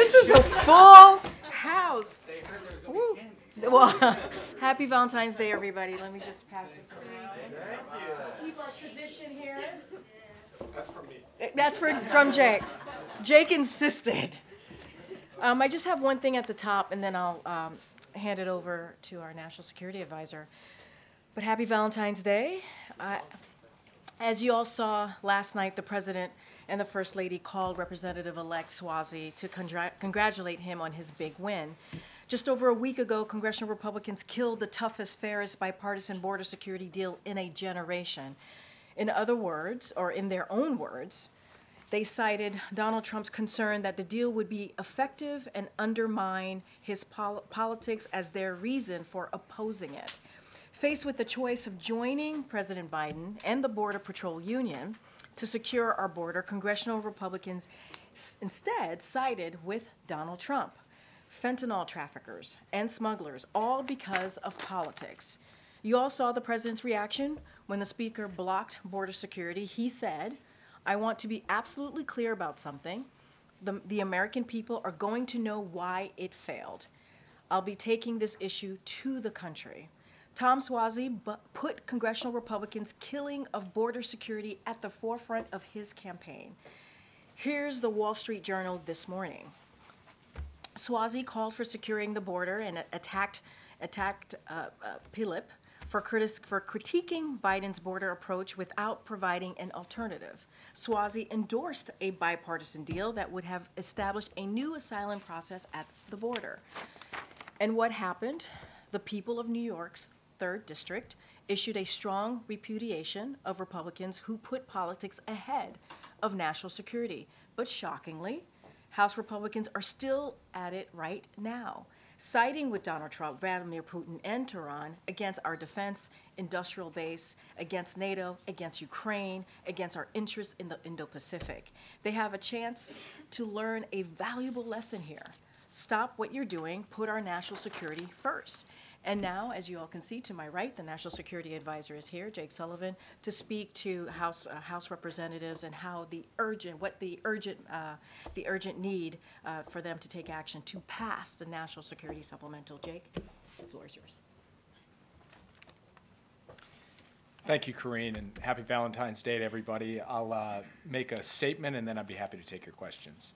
This is a full house. Woo. Well, happy Valentine's Day, everybody. Let me just pass this around. Keep our tradition here. That's from me. That's from Jake. Jake insisted. I just have one thing at the top, and then I'll hand it over to our National Security Advisor. But happy Valentine's Day. As you all saw last night, the President and the First Lady called Representative-elect Swazi to congratulate him on his big win. Just over a week ago, congressional Republicans killed the toughest, fairest bipartisan border security deal in a generation. In other words, or in their own words, they cited Donald Trump's concern that the deal would be effective and undermine his politics as their reason for opposing it. Faced with the choice of joining President Biden and the Border Patrol Union to secure our border, congressional Republicans instead sided with Donald Trump. Fentanyl traffickers and smugglers, all because of politics. You all saw the president's reaction when the speaker blocked border security. He said, "I want to be absolutely clear about something. The American people are going to know why it failed. I'll be taking this issue to the country." Tom Swazi put congressional Republicans' killing of border security at the forefront of his campaign. Here's the Wall Street Journal this morning. Swazi called for securing the border and attacked Pilip for critiquing Biden's border approach without providing an alternative. Swazi endorsed a bipartisan deal that would have established a new asylum process at the border. And what happened? The people of New York's 3rd District issued a strong repudiation of Republicans who put politics ahead of national security. But shockingly, House Republicans are still at it right now, siding with Donald Trump, Vladimir Putin, and Tehran against our defense industrial base, against NATO, against Ukraine, against our interests in the Indo-Pacific. They have a chance to learn a valuable lesson here. Stop what you're doing, put our national security first. And now, as you all can see to my right, the National Security Advisor is here, Jake Sullivan, to speak to House representatives and how the urgent need for them to take action to pass the National Security Supplemental. Jake, the floor is yours. Thank you, Karine, and happy Valentine's Day to everybody. I'll make a statement, and then I'd be happy to take your questions.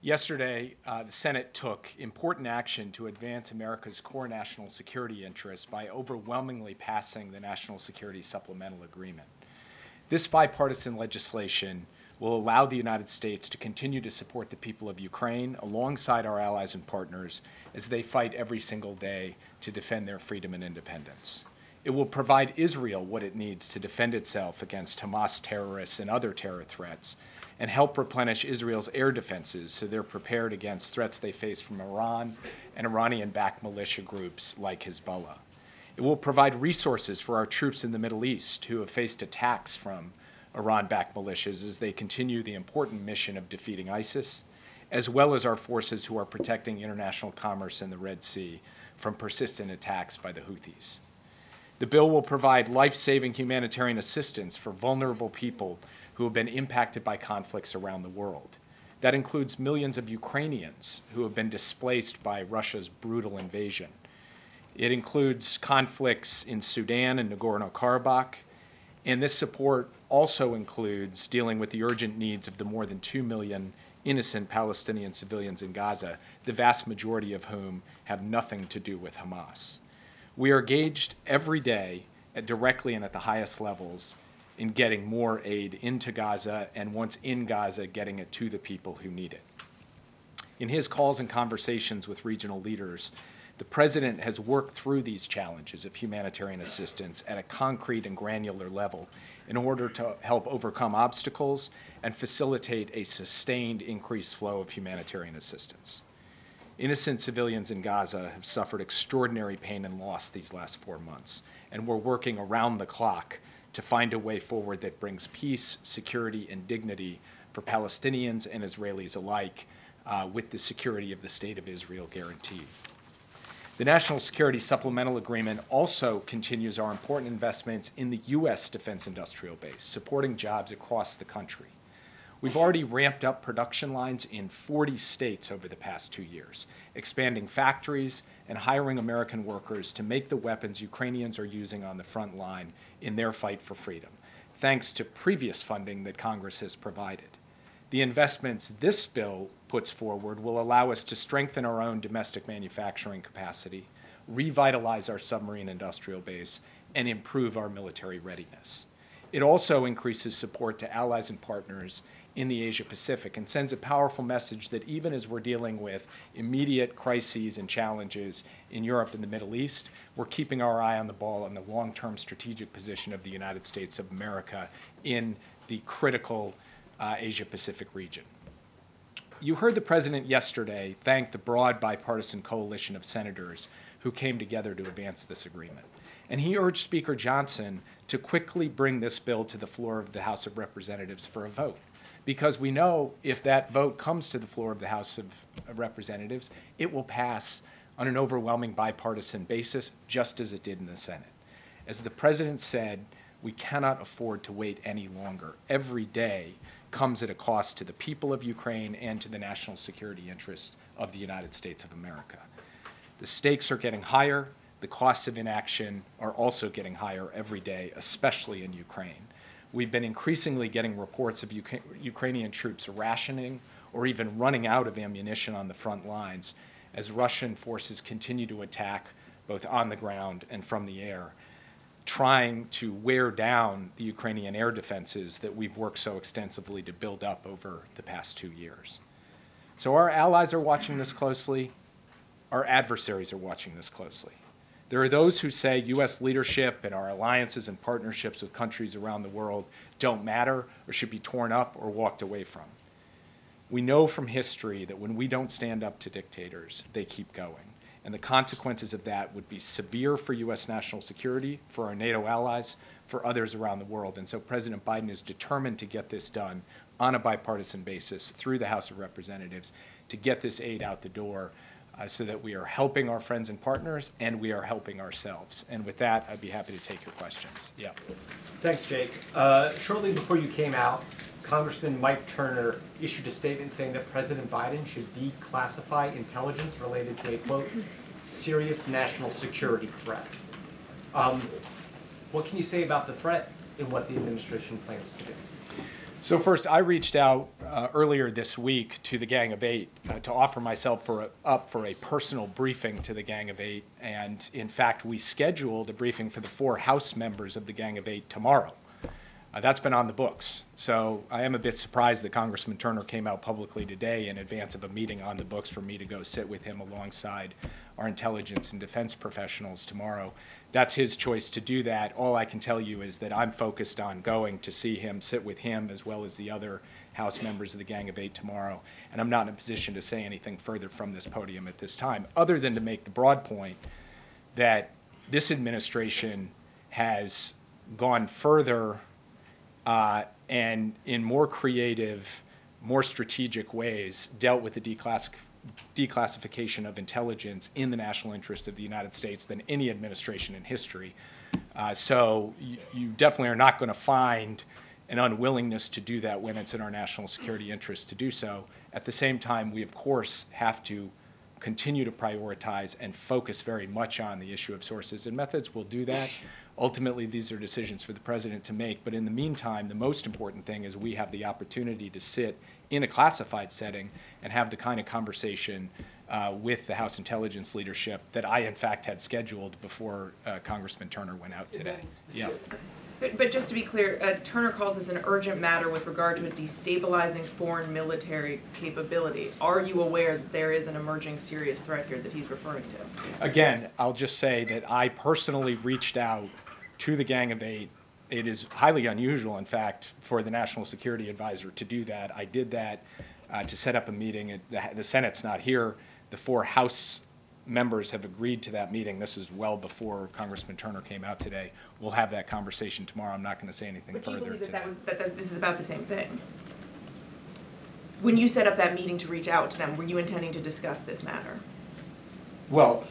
Yesterday, the Senate took important action to advance America's core national security interests by overwhelmingly passing the National Security Supplemental Agreement. This bipartisan legislation will allow the United States to continue to support the people of Ukraine alongside our allies and partners as they fight every single day to defend their freedom and independence. It will provide Israel what it needs to defend itself against Hamas terrorists and other terror threats, and help replenish Israel's air defenses so they're prepared against threats they face from Iran and Iranian-backed militia groups like Hezbollah. It will provide resources for our troops in the Middle East who have faced attacks from Iran-backed militias as they continue the important mission of defeating ISIS, as well as our forces who are protecting international commerce in the Red Sea from persistent attacks by the Houthis. The bill will provide life-saving humanitarian assistance for vulnerable people who have been impacted by conflicts around the world. That includes millions of Ukrainians who have been displaced by Russia's brutal invasion. It includes conflicts in Sudan and Nagorno-Karabakh, and this support also includes dealing with the urgent needs of the more than 2 million innocent Palestinian civilians in Gaza, the vast majority of whom have nothing to do with Hamas. We are engaged every day, directly and at the highest levels, in getting more aid into Gaza, and once in Gaza, getting it to the people who need it. In his calls and conversations with regional leaders, the President has worked through these challenges of humanitarian assistance at a concrete and granular level in order to help overcome obstacles and facilitate a sustained increased flow of humanitarian assistance. Innocent civilians in Gaza have suffered extraordinary pain and loss these last 4 months, and we're working around the clock to find a way forward that brings peace, security, and dignity for Palestinians and Israelis alike, with the security of the State of Israel guaranteed. The National Security Supplemental Agreement also continues our important investments in the U.S. defense industrial base, supporting jobs across the country. We've already ramped up production lines in 40 states over the past 2 years, expanding factories and hiring American workers to make the weapons Ukrainians are using on the front line in their fight for freedom, thanks to previous funding that Congress has provided. The investments this bill puts forward will allow us to strengthen our own domestic manufacturing capacity, revitalize our submarine industrial base, and improve our military readiness. It also increases support to allies and partners in the Asia-Pacific and sends a powerful message that even as we're dealing with immediate crises and challenges in Europe and the Middle East, we're keeping our eye on the ball on the long-term strategic position of the United States of America in the critical Asia-Pacific region. You heard the President yesterday thank the broad bipartisan coalition of senators who came together to advance this agreement. And he urged Speaker Johnson to quickly bring this bill to the floor of the House of Representatives for a vote. Because we know if that vote comes to the floor of the House of Representatives, it will pass on an overwhelming bipartisan basis, just as it did in the Senate. As the President said, we cannot afford to wait any longer. Every day comes at a cost to the people of Ukraine and to the national security interests of the United States of America. The stakes are getting higher. The costs of inaction are also getting higher every day, especially in Ukraine. We've been increasingly getting reports of Ukrainian troops rationing or even running out of ammunition on the front lines as Russian forces continue to attack both on the ground and from the air, trying to wear down the Ukrainian air defenses that we've worked so extensively to build up over the past 2 years. So our allies are watching this closely. Our adversaries are watching this closely. There are those who say U.S. leadership and our alliances and partnerships with countries around the world don't matter or should be torn up or walked away from. We know from history that when we don't stand up to dictators, they keep going. And the consequences of that would be severe for U.S. national security, for our NATO allies, for others around the world. And so President Biden is determined to get this done on a bipartisan basis through the House of Representatives to get this aid out the door so that we are helping our friends and partners and we are helping ourselves. And with that, I'd be happy to take your questions. Yeah. Thanks, Jake. Shortly before you came out, Congressman Mike Turner issued a statement saying that President Biden should declassify intelligence related to a, quote, serious national security threat. What can you say about the threat and what the administration plans to do? So first, I reached out earlier this week to the Gang of Eight to offer myself up for a personal briefing to the Gang of Eight. And in fact, we scheduled a briefing for the 4 House members of the Gang of Eight tomorrow. That's been on the books. So I am a bit surprised that Congressman Turner came out publicly today in advance of a meeting on the books for me to go sit with him alongside our intelligence and defense professionals tomorrow. That's his choice to do that. All I can tell you is that I'm focused on going to see him, sit with him, as well as the other House members of the Gang of Eight tomorrow. And I'm not in a position to say anything further from this podium at this time, other than to make the broad point that this administration has gone further and in more creative, more strategic ways dealt with the declassification of intelligence in the national interest of the United States than any administration in history. So you definitely are not going to find an unwillingness to do that when it's in our national security interest to do so. At the same time, we of course have to continue to prioritize and focus very much on the issue of sources and methods. We'll do that. Ultimately, these are decisions for the president to make. But in the meantime, the most important thing is we have the opportunity to sit in a classified setting and have the kind of conversation with the House intelligence leadership that I, in fact, had scheduled before Congressman Turner went out today. Yeah. But just to be clear, Turner calls this an urgent matter with regard to a destabilizing foreign military capability. Are you aware that there is an emerging serious threat here that he's referring to? Again, I'll just say that I personally reached out to the Gang of Eight. It is highly unusual, in fact, for the National Security Advisor to do that. I did that to set up a meeting. The Senate's not here. The 4 House members have agreed to that meeting. This is well before Congressman Turner came out today. We'll have that conversation tomorrow. I'm not going to say anything further today. But do you believe that this is about the same thing? When you set up that meeting to reach out to them, were you intending to discuss this matter? Well,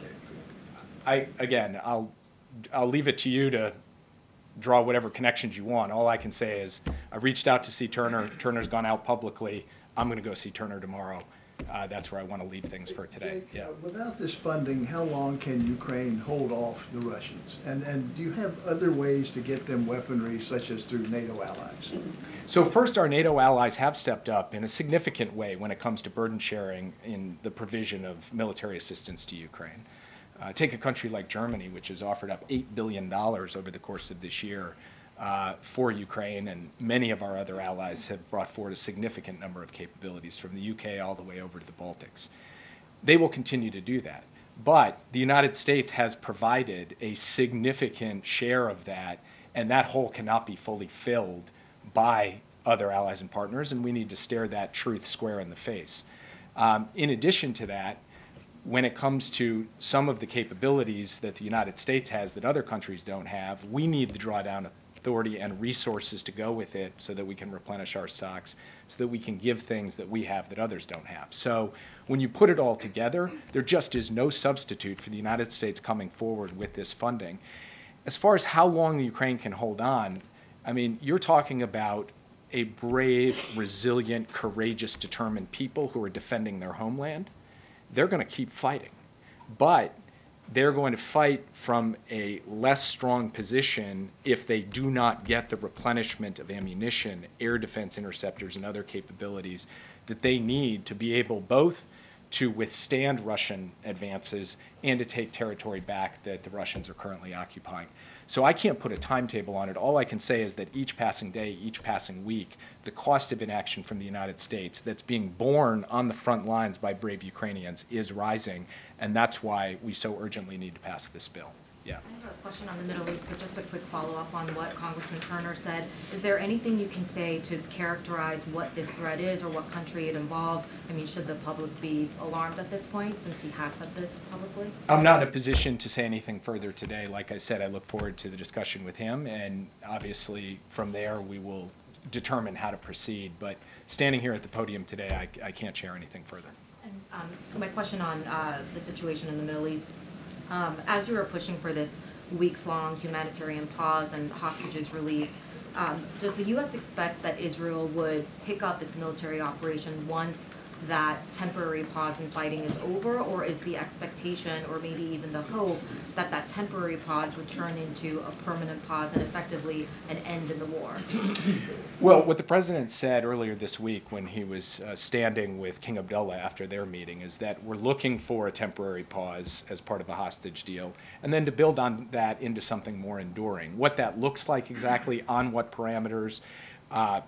I'll leave it to you to draw whatever connections you want. All I can say is I reached out to see Turner. Turner's gone out publicly. I'm going to go see Turner tomorrow. That's where I want to leave things for today. Jake, Yeah. Without this funding, how long can Ukraine hold off the Russians? And do you have other ways to get them weaponry, such as through NATO allies? So first, our NATO allies have stepped up in a significant way when it comes to burden sharing in the provision of military assistance to Ukraine. Take a country like Germany, which has offered up $8 billion over the course of this year for Ukraine, and many of our other allies have brought forward a significant number of capabilities from the UK all the way over to the Baltics. They will continue to do that. But the United States has provided a significant share of that, and that hole cannot be fully filled by other allies and partners, and we need to stare that truth square in the face. In addition to that, when it comes to some of the capabilities that the United States has that other countries don't have, we need the drawdown authority and resources to go with it so that we can replenish our stocks, so that we can give things that we have that others don't have. So when you put it all together, there just is no substitute for the United States coming forward with this funding. As far as how long the Ukraine can hold on, I mean, you're talking about a brave, resilient, courageous, determined people who are defending their homeland. They're going to keep fighting. But they're going to fight from a less strong position if they do not get the replenishment of ammunition, air defense interceptors, and other capabilities that they need to be able both to withstand Russian advances and to take territory back that the Russians are currently occupying. So I can't put a timetable on it. All I can say is that each passing day, each passing week, the cost of inaction from the United States that's being borne on the front lines by brave Ukrainians is rising, and that's why we so urgently need to pass this bill. Yeah. I have a question on the Middle East, but just a quick follow-up on what Congressman Turner said. Is there anything you can say to characterize what this threat is or what country it involves? I mean, should the public be alarmed at this point, since he has said this publicly? I'm not in a position to say anything further today. Like I said, I look forward to the discussion with him, and obviously from there we will determine how to proceed. But standing here at the podium today, I can't share anything further. And my question on the situation in the Middle East, as you were pushing for this weeks-long humanitarian pause and hostages release, does the U.S. expect that Israel would pick up its military operation once that temporary pause in fighting is over, or is the expectation, or maybe even the hope, that that temporary pause would turn into a permanent pause and effectively an end in the war? Well, what the president said earlier this week when he was standing with King Abdullah after their meeting is that we're looking for a temporary pause as part of a hostage deal, and then to build on that into something more enduring. What that looks like exactly, on what parameters,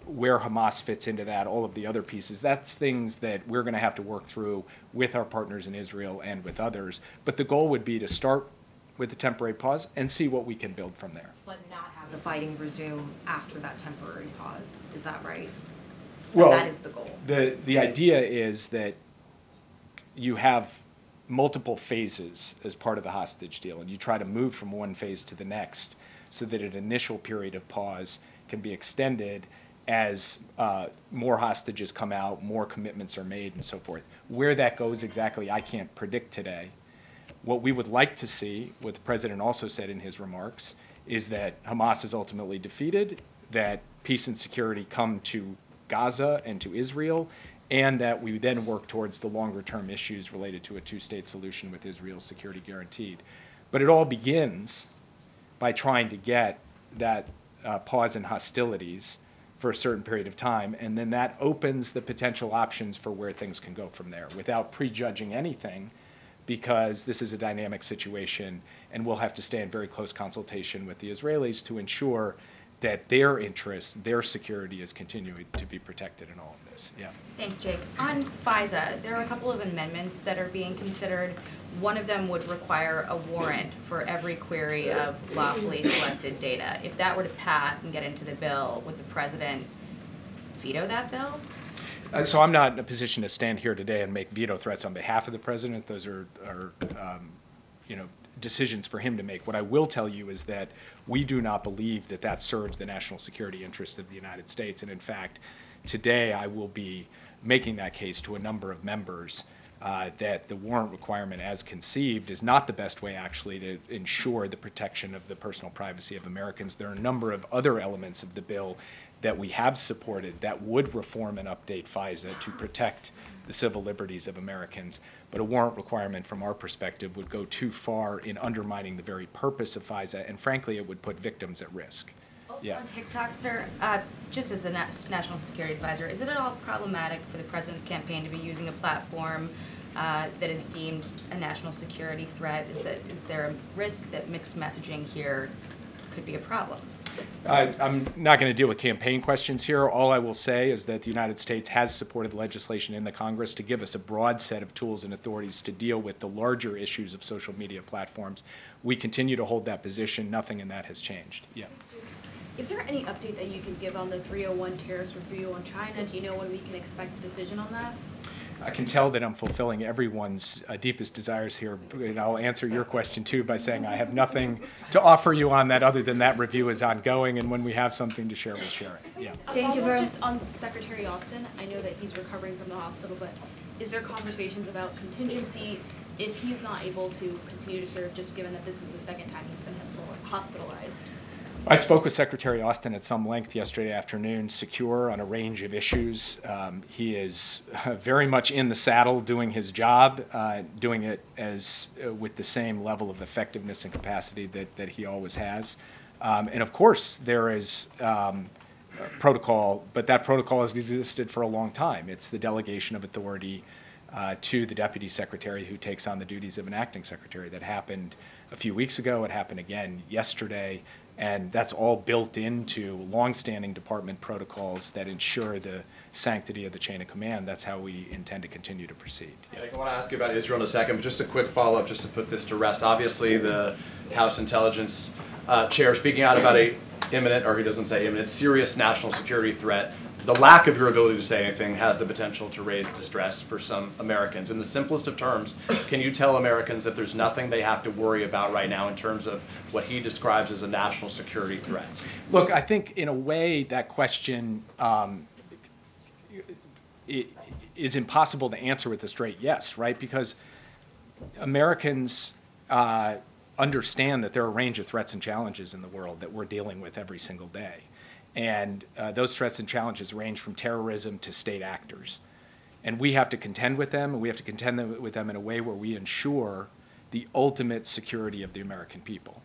where Hamas fits into that, all of the other pieces, that's things that we're going to have to work through with our partners in Israel and with others. But the goal would be to start with a temporary pause and see what we can build from there. But not have the fighting resume after that temporary pause. Is that right? Well, that is the goal. The idea is that you have multiple phases as part of the hostage deal, and you try to move from one phase to the next so that an initial period of pause can be extended as more hostages come out, more commitments are made, and so forth. Where that goes exactly, I can't predict today. What we would like to see, what the president also said in his remarks, is that Hamas is ultimately defeated, that peace and security come to Gaza and to Israel, and that we then work towards the longer-term issues related to a two-state solution with Israel's security guaranteed. But it all begins by trying to get that pause in hostilities for a certain period of time, and then that opens the potential options for where things can go from there without prejudging anything, because this is a dynamic situation, and we'll have to stay in very close consultation with the Israelis to ensure that their interests, their security is continuing to be protected in all of this. Yeah. Thanks, Jake. On FISA, there are a couple of amendments that are being considered. One of them would require a warrant for every query of lawfully collected data. If that were to pass and get into the bill, would the president veto that bill? So I'm not in a position to stand here today and make veto threats on behalf of the president. Those are decisions for him to make. What I will tell you is that we do not believe that that serves the national security interests of the United States. And in fact, today I will be making that case to a number of members that the warrant requirement as conceived is not the best way actually to ensure the protection of the personal privacy of Americans. There are a number of other elements of the bill that we have supported that would reform and update FISA to protect the civil liberties of Americans. But a warrant requirement from our perspective would go too far in undermining the very purpose of FISA, and frankly, it would put victims at risk. Also on TikTok, sir, just as the National Security Advisor, is it at all problematic for the president's campaign to be using a platform that is deemed a national security threat? Is there a risk that mixed messaging here could be a problem? I'm not going to deal with campaign questions here. All I will say is that the United States has supported legislation in the Congress to give us a broad set of tools and authorities to deal with the larger issues of social media platforms. We continue to hold that position. Nothing in that has changed. Yeah. Is there any update that you can give on the 301 tariffs review on China? Do you know when we can expect a decision on that? I can tell that I'm fulfilling everyone's deepest desires here, and I'll answer your question too by saying I have nothing to offer you on that other than that review is ongoing, and when we have something to share, we'll share it. Yeah. Thank you very much. Just on Secretary Austin, I know that he's recovering from the hospital, but is there conversations about contingency if he's not able to continue to serve, just given that this is the second time he's been hospitalized? I spoke with Secretary Austin at some length yesterday afternoon, secure on a range of issues. He is very much in the saddle doing his job, doing it with the same level of effectiveness and capacity that he always has. And of course, there is protocol, but that protocol has existed for a long time. It's the delegation of authority to the Deputy Secretary who takes on the duties of an acting secretary. That happened a few weeks ago. It happened again yesterday. And that's all built into longstanding department protocols that ensure the sanctity of the chain of command. That's how we intend to continue to proceed. Yeah. I want to ask you about Israel in a second, but just a quick follow-up just to put this to rest. Obviously, the House Intelligence Chair speaking out about a imminent, or he doesn't say imminent, serious national security threat. The lack of your ability to say anything has the potential to raise distress for some Americans. In the simplest of terms, can you tell Americans that there's nothing they have to worry about right now in terms of what he describes as a national security threat? Look, I think in a way that question is impossible to answer with a straight yes, right? Because Americans understand that there are a range of threats and challenges in the world that we're dealing with every single day. And those threats and challenges range from terrorism to state actors. And we have to contend with them, and we have to contend with them in a way where we ensure the ultimate security of the American people.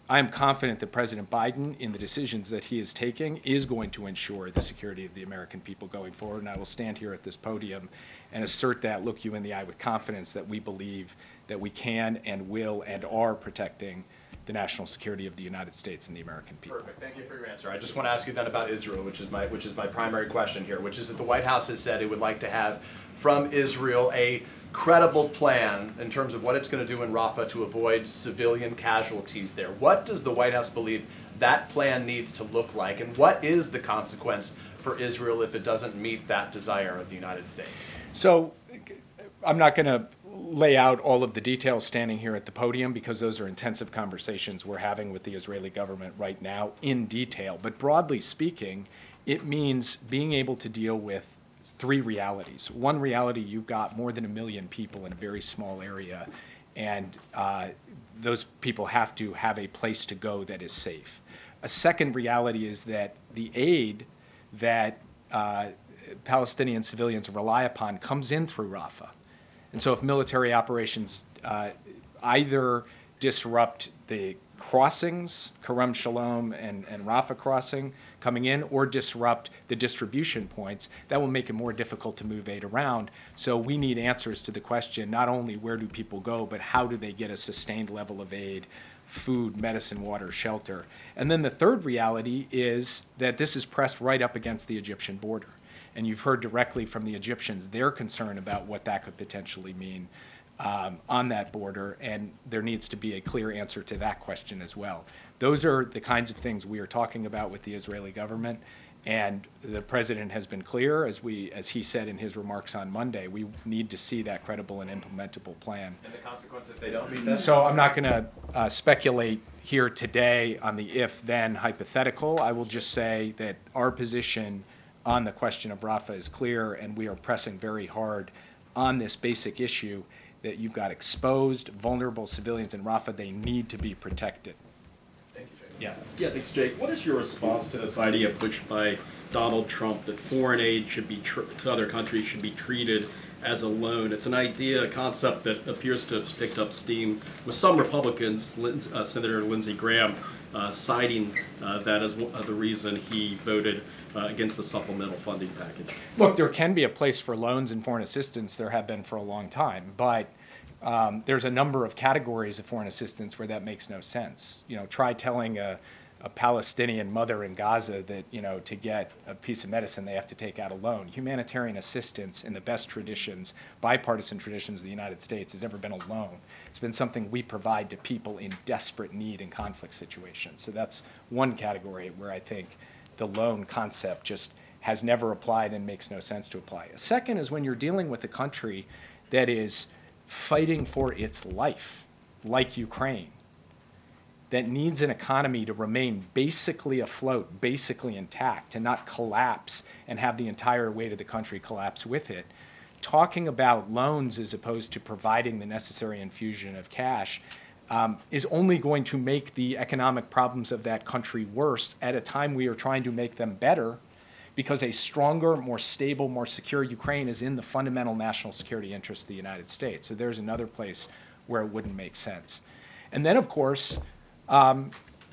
I am confident that President Biden, in the decisions that he is taking, is going to ensure the security of the American people going forward. And I will stand here at this podium and assert that, look you in the eye with confidence, that we believe that we can and will and are protecting the national security of the United States and the American people. Perfect. Thank you for your answer. I just want to ask you then about Israel, which is my primary question here, which is that the White House has said it would like to have from Israel a credible plan in terms of what it's going to do in Rafah to avoid civilian casualties there. What does the White House believe that plan needs to look like, and what is the consequence for Israel if it doesn't meet that desire of the United States? So I'm not going to lay out all of the details standing here at the podium because those are intensive conversations we're having with the Israeli government right now in detail. But broadly speaking, it means being able to deal with three realities. One reality, you've got more than 1 million people in a very small area, and those people have to have a place to go that is safe. A second reality is that the aid that Palestinian civilians rely upon comes in through Rafah. And so if military operations either disrupt the crossings, Kerem Shalom and Rafah crossing coming in, or disrupt the distribution points, that will make it more difficult to move aid around. So we need answers to the question, not only where do people go, but how do they get a sustained level of aid, food, medicine, water, shelter. And then the third reality is that this is pressed right up against the Egyptian border. And you've heard directly from the Egyptians their concern about what that could potentially mean on that border, and there needs to be a clear answer to that question as well. Those are the kinds of things we are talking about with the Israeli government, and the president has been clear, as he said in his remarks on Monday, we need to see that credible and implementable plan. And the consequence if they don't meet that? So I'm not going to speculate here today on the if-then hypothetical. I will just say that our position on the question of Rafah is clear, and we are pressing very hard on this basic issue that you've got exposed, vulnerable civilians in Rafah. They need to be protected. Thank you, Jake. Yeah. Yeah, thanks, Jake. What is your response to this idea pushed by Donald Trump that foreign aid should be to other countries should be treated as a loan? It's an idea, a concept that appears to have picked up steam with some Republicans, Senator Lindsey Graham, citing that as the reason he voted against the supplemental funding package. Look, there can be a place for loans and foreign assistance. There have been for a long time, but there's a number of categories of foreign assistance where that makes no sense. You know, try telling a Palestinian mother in Gaza that, you know, to get a piece of medicine they have to take out a loan. Humanitarian assistance in the best traditions, bipartisan traditions of the United States, has never been a loan. It's been something we provide to people in desperate need in conflict situations. So that's one category where I think the loan concept just has never applied and makes no sense to apply. A second is when you're dealing with a country that is fighting for its life, like Ukraine, that needs an economy to remain basically afloat, basically intact, to not collapse and have the entire weight of the country collapse with it. Talking about loans as opposed to providing the necessary infusion of cash is only going to make the economic problems of that country worse at a time we are trying to make them better, because a stronger, more stable, more secure Ukraine is in the fundamental national security interests of the United States. So there's another place where it wouldn't make sense. And then, of course,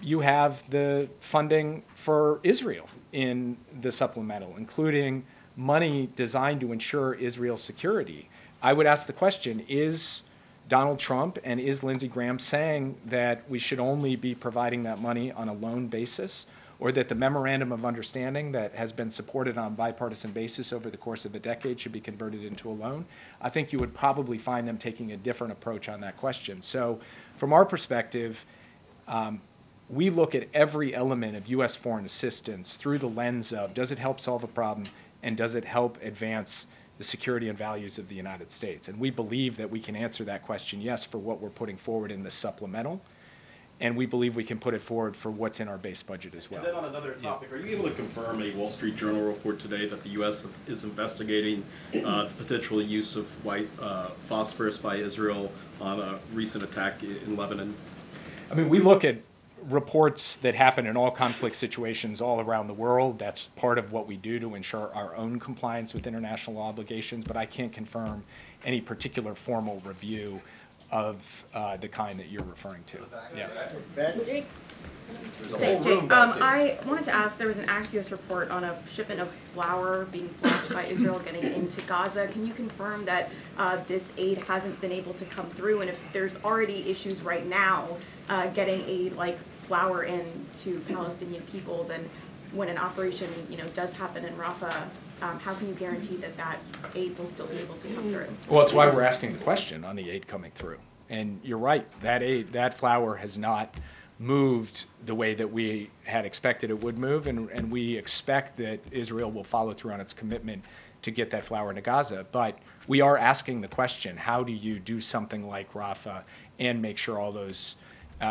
you have the funding for Israel in the supplemental, including money designed to ensure Israel's security. I would ask the question, is Donald Trump and is Lindsey Graham saying that we should only be providing that money on a loan basis, or that the memorandum of understanding that has been supported on a bipartisan basis over the course of a decade should be converted into a loan? I think you would probably find them taking a different approach on that question. So from our perspective, we look at every element of U.S. foreign assistance through the lens of, does it help solve a problem, and does it help advance the security and values of the United States? And we believe that we can answer that question, yes, for what we're putting forward in the supplemental, and we believe we can put it forward for what's in our base budget as well. And then on another topic, are you able to confirm a Wall Street Journal report today that the U.S. is investigating the potential use of white phosphorus by Israel on a recent attack in Lebanon? I mean, we look at reports that happen in all conflict situations all around the world. That's part of what we do to ensure our own compliance with international obligations, but I can't confirm any particular formal review of the kind that you're referring to. Yeah. Thanks, Jake. I wanted to ask, there was an Axios report on a shipment of flour being blocked by Israel getting into Gaza. Can you confirm that this aid hasn't been able to come through? And if there's already issues right now getting aid like flour in to Palestinian people, then when an operation, does happen in Rafah, how can you guarantee that that aid will still be able to come through? Well, it's why we're asking the question on the aid coming through. And you're right, that flour has not moved the way that we had expected it would move, and we expect that Israel will follow through on its commitment to get that flour into Gaza. But we are asking the question, how do you do something like Rafah and make sure all those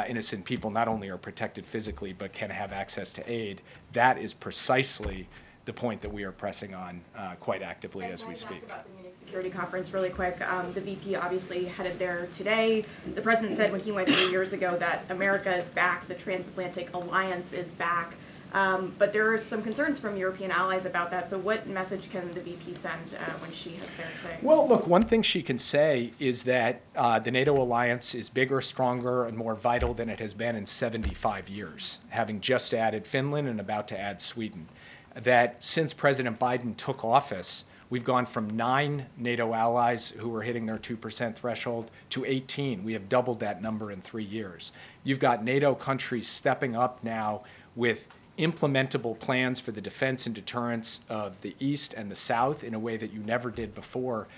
innocent people not only are protected physically but can have access to aid? That is precisely the point that we are pressing on quite actively as we speak. About the Munich Security Conference really quick. The VP obviously headed there today. The president said when he went 3 years ago that America is back, the transatlantic alliance is back. But there are some concerns from European allies about that. So what message can the VP send when she heads there today? Well, look, one thing she can say is that the NATO alliance is bigger, stronger, and more vital than it has been in 75 years, having just added Finland and about to add Sweden. That since President Biden took office, we've gone from 9 NATO allies who were hitting their 2% threshold to 18. We have doubled that number in 3 years. You've got NATO countries stepping up now with implementable plans for the defense and deterrence of the East and the South in a way that you never did before.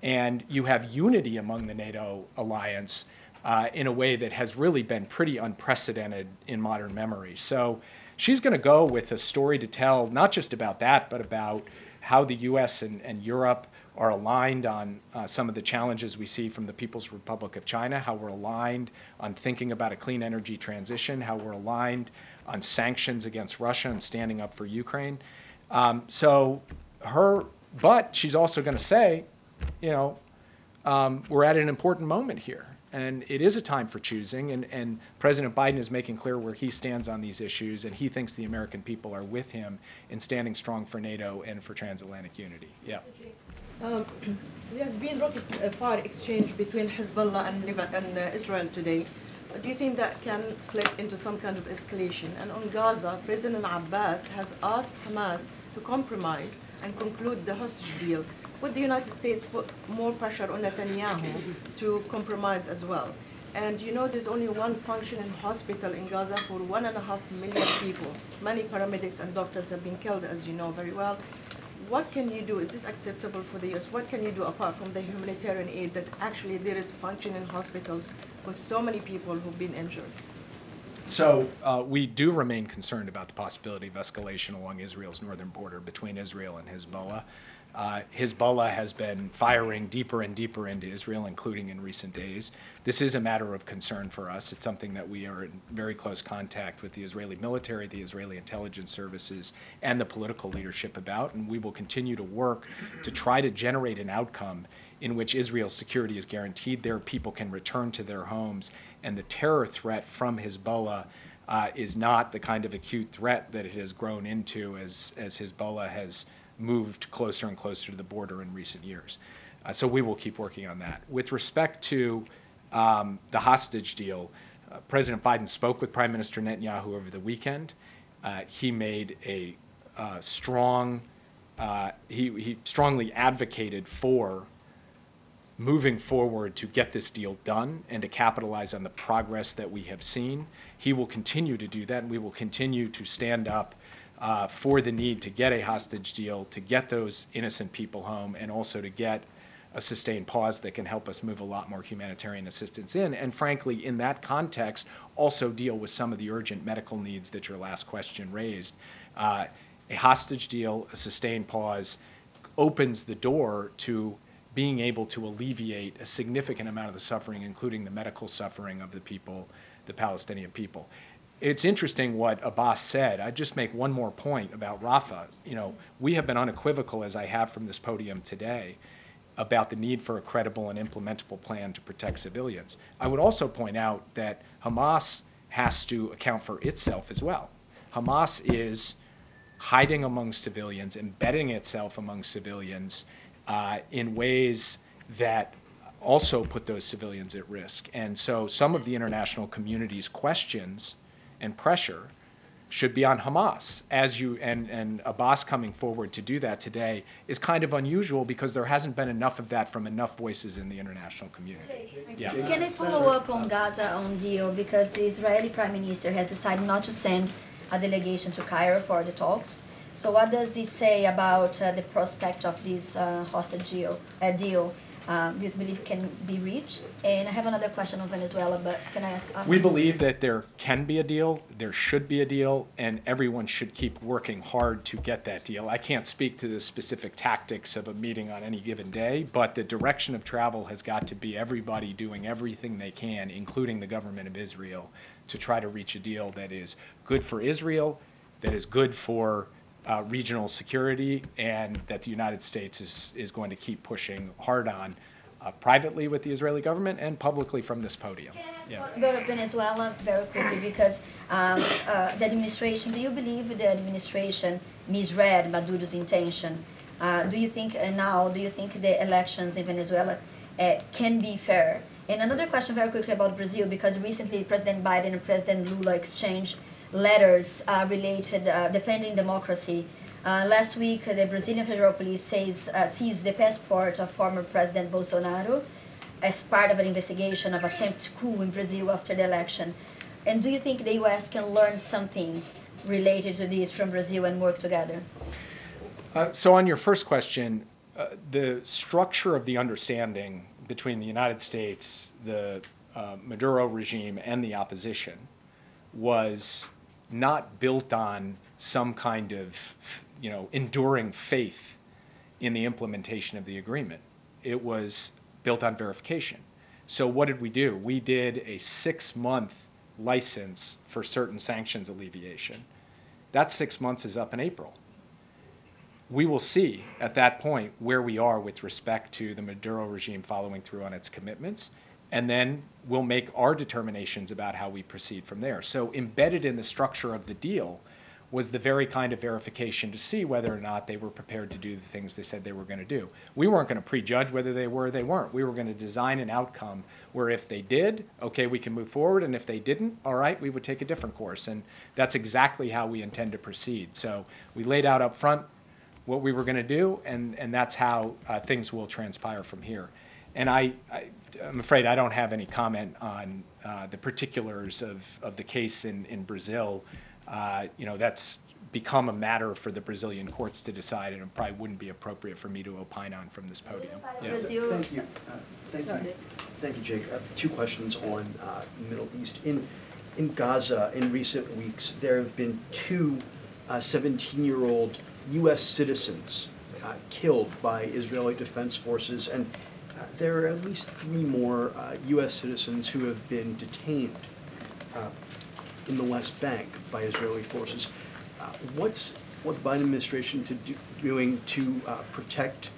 And you have unity among the NATO alliance in a way that has really been pretty unprecedented in modern memory. So she's going to go with a story to tell, not just about that, but about how the U.S. and Europe are aligned on some of the challenges we see from the People's Republic of China, how we're aligned on thinking about a clean energy transition, how we're aligned on sanctions against Russia and standing up for Ukraine. But she's also going to say, we're at an important moment here. And it is a time for choosing, and President Biden is making clear where he stands on these issues, and he thinks the American people are with him in standing strong for NATO and for transatlantic unity. Yeah. There's been rocket fire exchange between Hezbollah and Israel today. Do you think that can slip into some kind of escalation? And on Gaza, President Abbas has asked Hamas to compromise and conclude the hostage deal. Would the United States put more pressure on Netanyahu to compromise as well? And there's only one functioning hospital in Gaza for 1.5 million people. Many paramedics and doctors have been killed, as you know very well. What can you do? Is this acceptable for the U.S.? What can you do apart from the humanitarian aid that actually there is functioning hospitals for so many people who've been injured? So we do remain concerned about the possibility of escalation along Israel's northern border between Israel and Hezbollah. Hezbollah has been firing deeper and deeper into Israel, including in recent days. This is a matter of concern for us. It's something that we are in very close contact with the Israeli military, the Israeli intelligence services, and the political leadership about, and we will continue to work to try to generate an outcome in which Israel's security is guaranteed, their people can return to their homes, and the terror threat from Hezbollah is not the kind of acute threat that it has grown into as Hezbollah has moved closer and closer to the border in recent years. So we will keep working on that. With respect to the hostage deal, President Biden spoke with Prime Minister Netanyahu over the weekend. He made a he strongly advocated for moving forward to get this deal done and to capitalize on the progress that we have seen. He will continue to do that, and we will continue to stand up for the need to get a hostage deal, to get those innocent people home, and also to get a sustained pause that can help us move a lot more humanitarian assistance in. And frankly, in that context, also deal with some of the urgent medical needs that your last question raised. A hostage deal, a sustained pause, opens the door to being able to alleviate a significant amount of the suffering, including the medical suffering of the people, the Palestinian people. It's interesting what Abbas said. I'd just make one more point about Rafah. We have been unequivocal, as I have from this podium today, about the need for a credible and implementable plan to protect civilians. I would also point out that Hamas has to account for itself as well. Hamas is hiding among civilians, embedding itself among civilians in ways that also put those civilians at risk. And so some of the international community's questions and pressure should be on Hamas. And Abbas coming forward to do that today is kind of unusual because there hasn't been enough of that from enough voices in the international community. Yeah. Can I follow up on Gaza on deal, because the Israeli Prime Minister has decided not to send a delegation to Cairo for the talks. So what does this say about the prospect of this hostage deal? Do you believe can be reached? And I have another question on Venezuela, but can I ask? We believe that there can be a deal, there should be a deal, and everyone should keep working hard to get that deal. I can't speak to the specific tactics of a meeting on any given day, but the direction of travel has got to be everybody doing everything they can, including the government of Israel, to try to reach a deal that is good for Israel, that is good for regional security, and that the United States is going to keep pushing hard on privately with the Israeli government and publicly from this podium. Can I ask about Venezuela very quickly, because the administration, do you believe the administration misread Maduro's intention? Do you think the elections in Venezuela can be fair? And another question very quickly about Brazil, because recently President Biden and President Lula exchanged letters related defending democracy. Last week, the Brazilian Federal Police seized the passport of former President Bolsonaro as part of an investigation of attempted coup in Brazil after the election. And do you think the U.S. can learn something related to this from Brazil and work together? So on your first question, the structure of the understanding between the United States, the Maduro regime, and the opposition was not built on some kind of, enduring faith in the implementation of the agreement. It was built on verification. So what did we do? We did a 6-month license for certain sanctions alleviation. That 6 months is up in April. we will see at that point where we are with respect to the Maduro regime following through on its commitments, and then we'll make our determinations about how we proceed from there. So embedded in the structure of the deal was the very kind of verification to see whether or not they were prepared to do the things they said they were going to do. We weren't going to prejudge whether they were or they weren't. We were going to design an outcome where if they did, okay, we can move forward, and if they didn't, all right, we would take a different course. And that's exactly how we intend to proceed. So we laid out up front what we were going to do, and that's how things will transpire from here. And I'm afraid I don't have any comment on the particulars of the case in Brazil. That's become a matter for the Brazilian courts to decide, and it probably wouldn't be appropriate for me to opine on from this podium. Yeah. Thank you. Thank you, Jake. 2 questions on the Middle East. In Gaza, in recent weeks, there have been 2 17-year-old U.S. citizens killed by Israeli Defense Forces, and there are at least 3 more U.S. citizens who have been detained in the West Bank by Israeli forces. What's the Biden administration doing to protect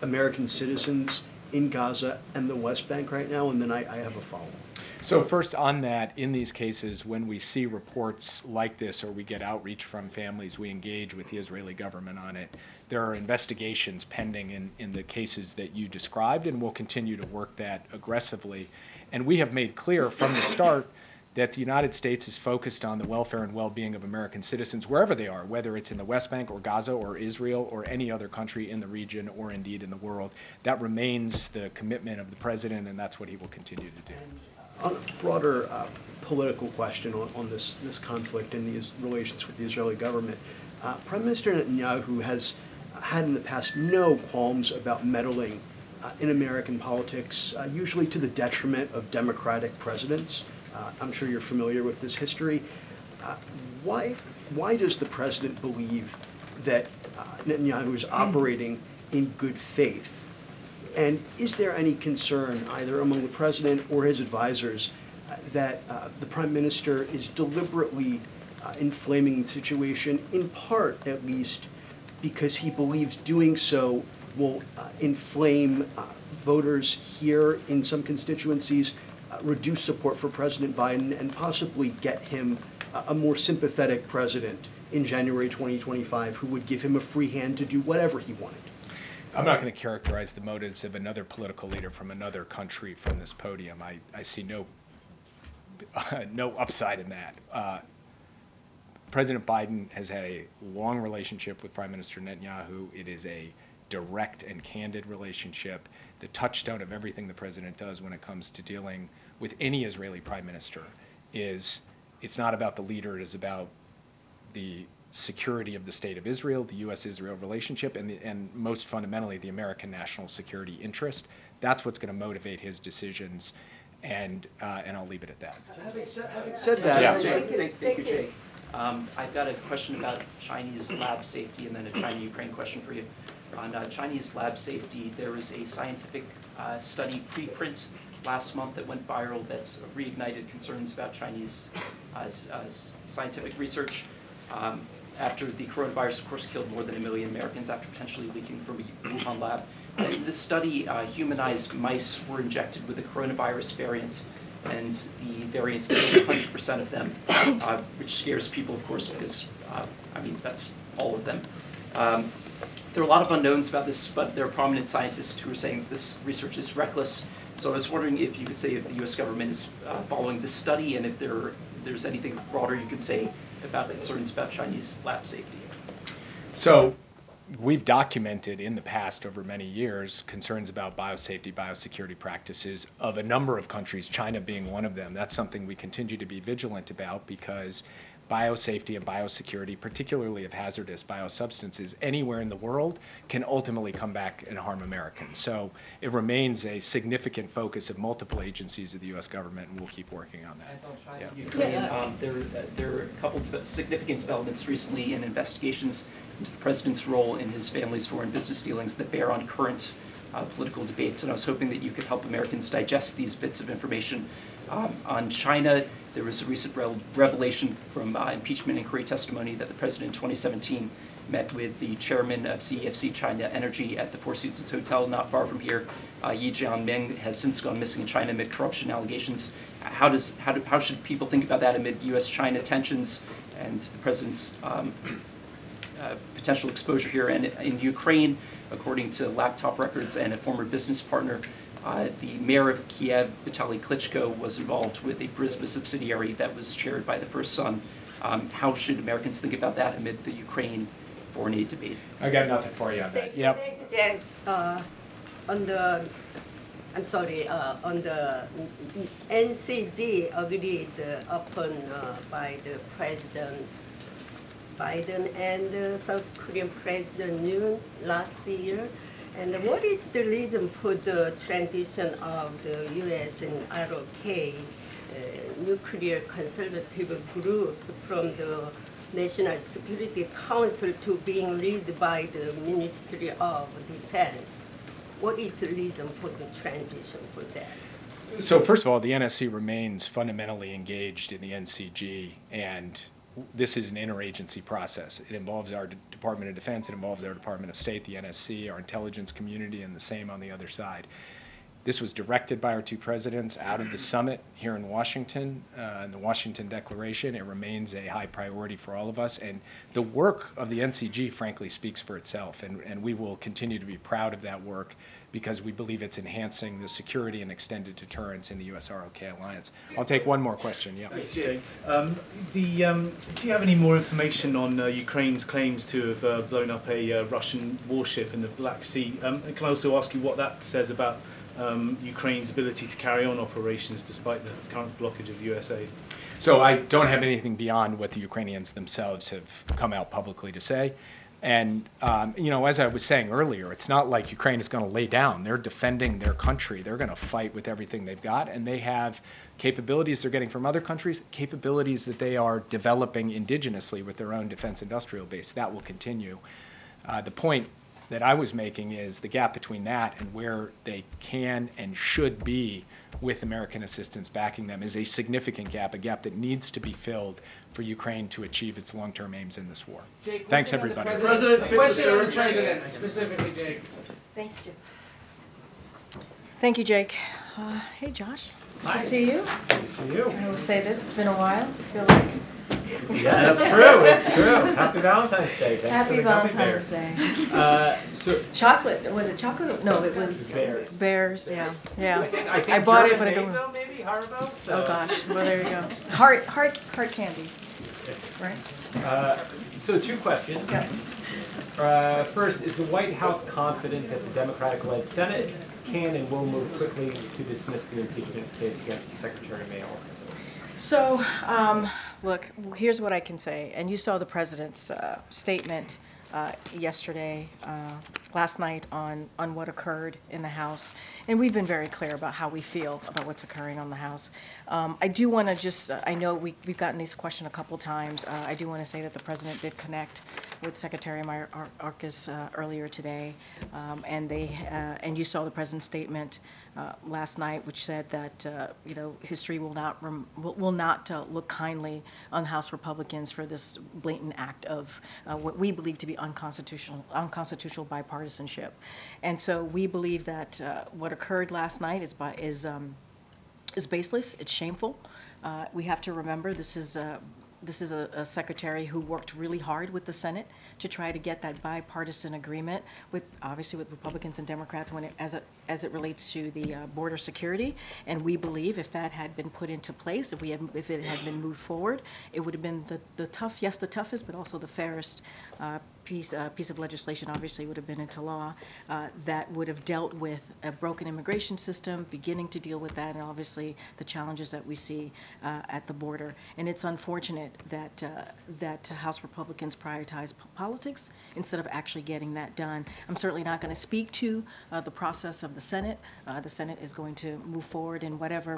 American citizens in Gaza and the West Bank right now? And then I have a follow-up. So first on that, in these cases, when we see reports like this or we get outreach from families, we engage with the Israeli government on it. There are investigations pending in the cases that you described, and we'll continue to work that aggressively. And we have made clear from the start that the United States is focused on the welfare and well-being of American citizens wherever they are, whether it's in the West Bank or Gaza or Israel or any other country in the region or indeed in the world. That remains the commitment of the president, and that's what he will continue to do. On a broader political question on this conflict and these relations with the Israeli government, Prime Minister Netanyahu has had in the past no qualms about meddling in American politics, usually to the detriment of Democratic presidents. I'm sure you're familiar with this history. Why does the president believe that Netanyahu is operating in good faith? And is there any concern, either among the president or his advisors, that the prime minister is deliberately inflaming the situation, in part at least, because he believes doing so will inflame voters here in some constituencies, reduce support for President Biden, and possibly get him a more sympathetic president in January 2025 who would give him a free hand to do whatever he wanted? I'm not going to characterize the motives of another political leader from another country from this podium. I see no upside in that. President Biden has had a long relationship with Prime Minister Netanyahu. It is a direct and candid relationship. The touchstone of everything the president does when it comes to dealing with any Israeli prime minister is it's not about the leader, it is about the security of the state of Israel, the U.S.-Israel relationship, and most fundamentally, the American national security interest. That's what's going to motivate his decisions, and I'll leave it at that. Having said that, yeah. Thank you, Jake. I've got a question about Chinese lab safety and then a China-Ukraine question for you. On Chinese lab safety, there was a scientific study preprint last month that went viral that's reignited concerns about Chinese scientific research. After the coronavirus, of course, killed more than 1 million Americans after potentially leaking from a Wuhan lab. And in this study, humanized mice were injected with the coronavirus variant, and the variant killed 100% of them, which scares people, of course, because, that's all of them. There are a lot of unknowns about this, but there are prominent scientists who are saying that this research is reckless. So I was wondering if you could say if the U.S. government is following this study, and if there's anything broader you could say about concerns about Chinese lab safety. So we've documented in the past over many years concerns about biosafety, biosecurity practices of a number of countries, China being one of them. That's something we continue to be vigilant about because biosafety and biosecurity, particularly of hazardous biosubstances anywhere in the world, can ultimately come back and harm Americans. So it remains a significant focus of multiple agencies of the U.S. government, and we'll keep working on that. Yeah. There are a couple of significant developments recently in investigations into the president's role in his family's foreign business dealings that bear on current political debates, and I was hoping that you could help Americans digest these bits of information. On China, there was a recent revelation from impeachment inquiry testimony that the president in 2017 met with the chairman of CEFC China Energy at the Four Seasons Hotel not far from here. Yi Jianming has since gone missing in China amid corruption allegations. How should people think about that amid U.S.-China tensions and the president's potential exposure here? And in Ukraine, according to laptop records and a former business partner, the mayor of Kiev, Vitaly Klitschko, was involved with a Burisma subsidiary that was chaired by the first son. How should Americans think about that amid the Ukraine foreign aid debate? I got nothing for you on that. Yep. Jack, on the NCD agreed upon by the President Biden and South Korean President Moon last year. And what is the reason for the transition of the U.S. and ROK nuclear consultative groups from the National Security Council to being led by the Ministry of Defense? What is the reason for the transition for that? So first of all, the NSC remains fundamentally engaged in the NCG, and this is an interagency process. It involves our Department of Defense, it involves our Department of State, the NSC, our intelligence community, and the same on the other side. This was directed by our two presidents out of the summit here in Washington, in the Washington Declaration. It remains a high priority for all of us, and the work of the NCG, frankly, speaks for itself, and we will continue to be proud of that work because we believe it's enhancing the security and extended deterrence in the U.S.-ROK alliance. I'll take one more question. Yeah. Thanks, Jay. Do you have any more information on Ukraine's claims to have blown up a Russian warship in the Black Sea? And can I also ask you what that says about Ukraine's ability to carry on operations despite the current blockage of US aid? So I don't have anything beyond what the Ukrainians themselves have come out publicly to say. And, you know, as I was saying earlier, it's not like Ukraine is going to lay down. They're defending their country. They're going to fight with everything they've got. And they have capabilities they're getting from other countries, capabilities that they are developing indigenously with their own defense industrial base. That will continue. The point that I was making is the gap between that and where they can and should be with American assistance backing them is a significant gap, a gap that needs to be filled for Ukraine to achieve its long-term aims in this war. Jake, thanks, everybody. President fit to serve. President, specifically, Jake. Thanks, Jake. Thank you, Jake. Hey, Josh. Good to see you. Good to see you. I will say this, it's been a while. I feel like... Yeah, that's true. It's true. Happy Valentine's Day. Thanks Happy for the gummy Valentine's bears. Day. So chocolate. Was it chocolate? No, it was bears. Bears. Yeah, yeah. I think bought German it, but I don't. Though, maybe Haribo. So. Oh gosh. Well, there you go. Heart candy. Right. So two questions. Okay. First, is the White House confident that the Democratic-led Senate can and will move quickly to dismiss the impeachment case against Secretary Mayor? So, look, here's what I can say. And you saw the president's statement yesterday, last night on what occurred in the House. And we've been very clear about how we feel about what's occurring on the House. I do want to just, I know we've gotten this question a couple times. I do want to say that the president did connect with Secretary Mayorkas earlier today. And you saw the president's statement last night, which said that you know, history will not look kindly on House Republicans for this blatant act of what we believe to be unconstitutional bipartisanship. And so we believe that what occurred last night is baseless. It's shameful. We have to remember this is a secretary who worked really hard with the Senate to try to get that bipartisan agreement with, obviously, with Republicans and Democrats as it relates to the border security. And we believe if that had been put into place, if it had been moved forward, it would have been the toughest, but also the fairest piece of legislation. Obviously, would have been into law that would have dealt with a broken immigration system, beginning to deal with that, and obviously the challenges that we see at the border. And it's unfortunate that House Republicans prioritize politics instead of actually getting that done. I'm certainly not going to speak to the process of the Senate. The Senate is going to move forward in whatever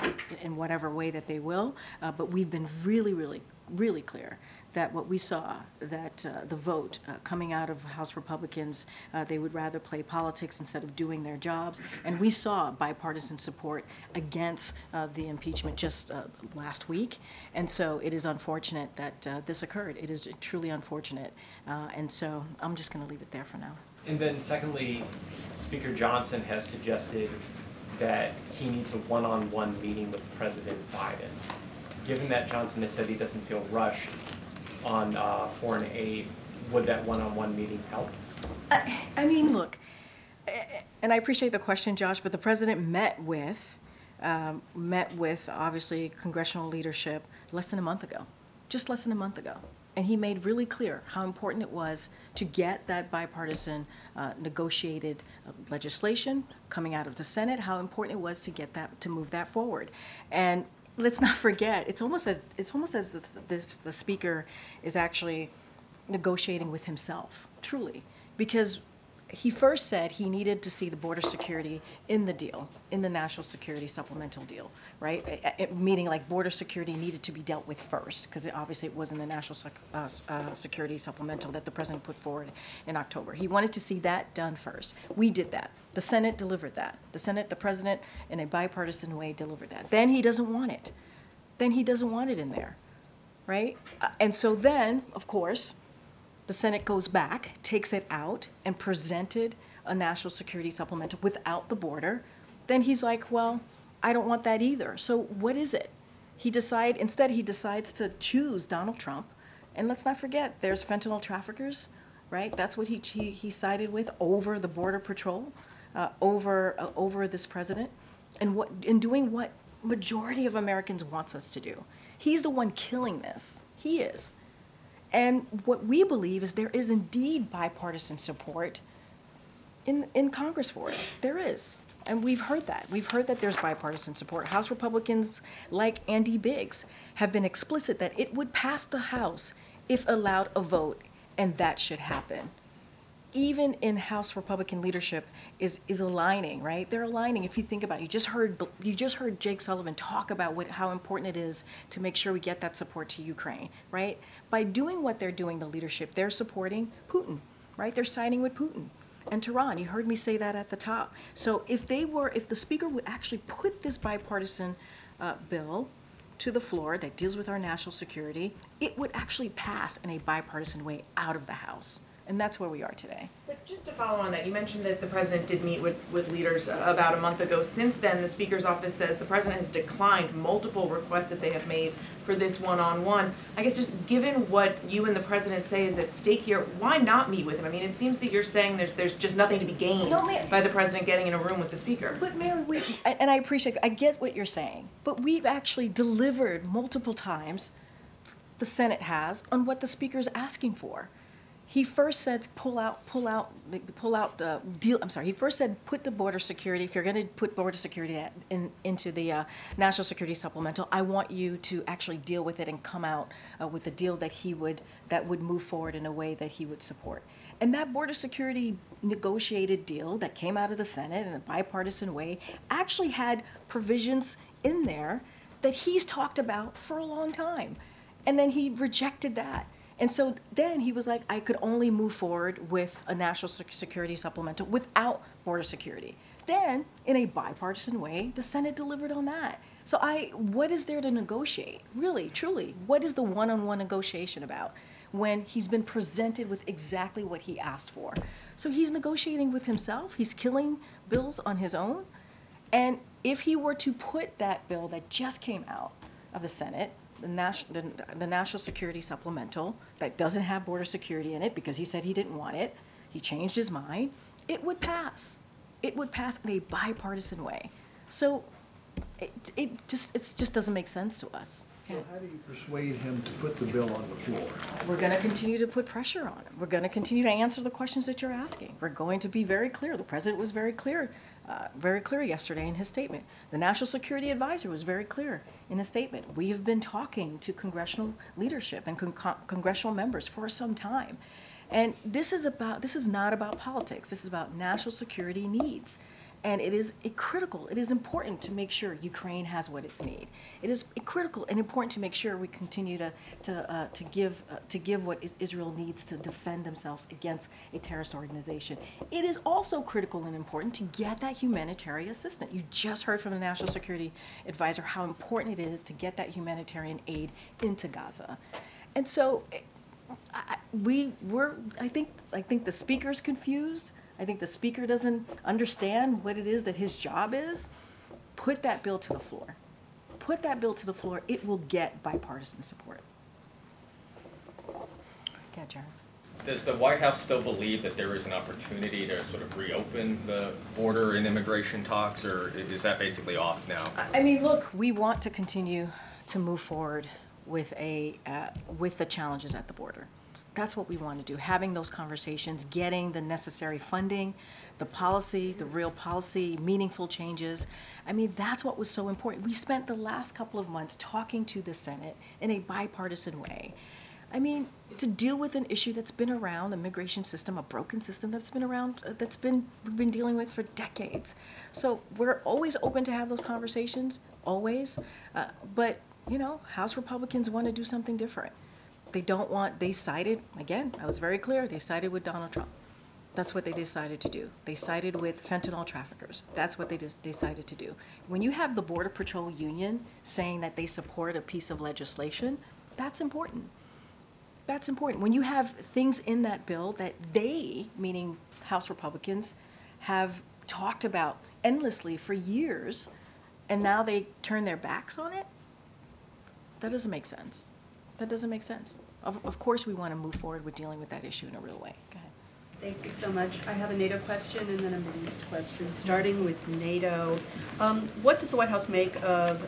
way that they will. But we've been really clear that what we saw, that the vote coming out of House Republicans, they would rather play politics instead of doing their jobs. And we saw bipartisan support against the impeachment just last week. And so it is unfortunate that this occurred. It is truly unfortunate. And so I'm just going to leave it there for now. And then secondly, Speaker Johnson has suggested that he needs a one-on-one meeting with President Biden. Given that Johnson has said he doesn't feel rushed on foreign aid, would that one-on-one meeting help? I mean, look, and I appreciate the question, Josh, but the president met with obviously congressional leadership less than a month ago, just less than a month ago. And he made really clear how important it was to get that bipartisan negotiated legislation coming out of the Senate, how important it was to get that, to move that forward. And let's not forget, it's almost as the speaker is actually negotiating with himself, truly, because he first said he needed to see the border security in the deal, in the national security supplemental deal, right? Meaning like border security needed to be dealt with first, because obviously it was in the national security supplemental that the president put forward in October. He wanted to see that done first. We did that. The Senate delivered that. The Senate, the president, in a bipartisan way, delivered that. Then he doesn't want it. Then he doesn't want it in there, right? And so then, of course, the Senate goes back, takes it out, and presented a national security supplemental without the border. Then he's like, well, I don't want that either. So what is it? Instead he decides to choose Donald Trump. And let's not forget, there's fentanyl traffickers, right? That's what he sided with over the Border Patrol, over this president, and in doing what majority of Americans wants us to do. He's the one killing this. He is. And what we believe is there is indeed bipartisan support in Congress for it. There is. And we've heard that. We've heard that there's bipartisan support. House Republicans like Andy Biggs have been explicit that it would pass the House if allowed a vote, and that should happen. Even in House Republican leadership is aligning, right? They're aligning. If you think about it, you just heard Jake Sullivan talk about how important it is to make sure we get that support to Ukraine, right? By doing what they're doing, the leadership, they're supporting Putin, right? They're siding with Putin and Tehran. You heard me say that at the top. So if the speaker would actually put this bipartisan bill to the floor that deals with our national security, it would actually pass in a bipartisan way out of the House. And that's where we are today. But just to follow on that, you mentioned that the president did meet with leaders about a month ago. Since then, the Speaker's office says the president has declined multiple requests that they have made for this one-on-one. I guess just given what you and the president say is at stake here, why not meet with him? I mean, it seems that you're saying there's just nothing to be gained by the president getting in a room with the Speaker. But Mary, and I appreciate, I get what you're saying, but we've actually delivered multiple times, the Senate has, on what the Speaker's asking for. He first said he first said put the border security, if you're going to put border security into the national security supplemental, I want you to actually deal with it and come out with a deal that would move forward in a way that he would support. And that border security negotiated deal that came out of the Senate in a bipartisan way actually had provisions in there that he's talked about for a long time. And then he rejected that. And so then he was like, I could only move forward with a national security supplemental without border security. Then, in a bipartisan way, the Senate delivered on that. So what is there to negotiate? Really, truly, what is the one-on-one negotiation about when he's been presented with exactly what he asked for? So he's negotiating with himself. He's killing bills on his own. And if he were to put that bill that just came out of the Senate, the national security supplemental that doesn't have border security in it because he said he didn't want it, he changed his mind, it would pass. It would pass in a bipartisan way. So it just doesn't make sense to us. So how do you persuade him to put the bill on the floor? We're going to continue to put pressure on him. We're going to continue to answer the questions that you're asking. We're going to be very clear. The president was very clear yesterday in his statement. The National Security Advisor was very clear in his statement. We have been talking to congressional leadership and congressional members for some time. And this is not about politics. This is about national security needs. And it is critical, it is important to make sure Ukraine has what it needs. It is critical and important to make sure we continue to give what Israel needs to defend themselves against a terrorist organization. It is also critical and important to get that humanitarian assistance. You just heard from the National Security Advisor how important it is to get that humanitarian aid into Gaza. And so I think the speaker's confused. I think the speaker doesn't understand what it is that his job is. Put that bill to the floor. Put that bill to the floor. It will get bipartisan support. Okay, Jared. Does the White House still believe that there is an opportunity to sort of reopen the border and immigration talks, or is that basically off now? I mean, look, we want to continue to move forward with the challenges at the border. That's what we want to do, having those conversations, getting the necessary funding, the policy, the real policy, meaningful changes. I mean, that's what was so important. We spent the last couple of months talking to the Senate in a bipartisan way. I mean, to deal with an issue that's been around, a migration system, a broken system that's been around, we've been dealing with for decades. So we're always open to have those conversations, always. But, you know, House Republicans want to do something different. They sided, again, I was very clear, they sided with Donald Trump. That's what they decided to do. They sided with fentanyl traffickers. That's what they decided to do. When you have the Border Patrol Union saying that they support a piece of legislation, that's important. That's important. When you have things in that bill that they, meaning House Republicans, have talked about endlessly for years, and now they turn their backs on it, that doesn't make sense. That doesn't make sense. Of course we want to move forward with dealing with that issue in a real way. Go ahead. Thank you so much. I have a NATO question and then a Middle East question. Starting with NATO, what does the White House make of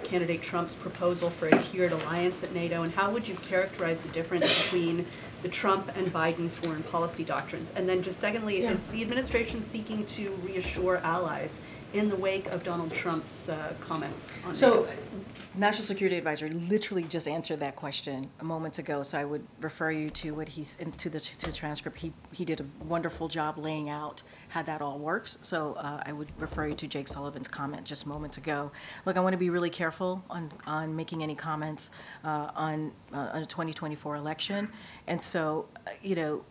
candidate Trump's proposal for a tiered alliance at NATO, and how would you characterize the difference between the Trump and Biden foreign policy doctrines? And then just secondly, is the administration seeking to reassure allies in the wake of Donald Trump's comments on NATO? National Security Advisor literally just answered that question moments ago, so I would refer you to what to the transcript. He did a wonderful job laying out how that all works. So I would refer you to Jake Sullivan's comment just moments ago. Look, I want to be really careful on making any comments on a 2024 election, and so you know,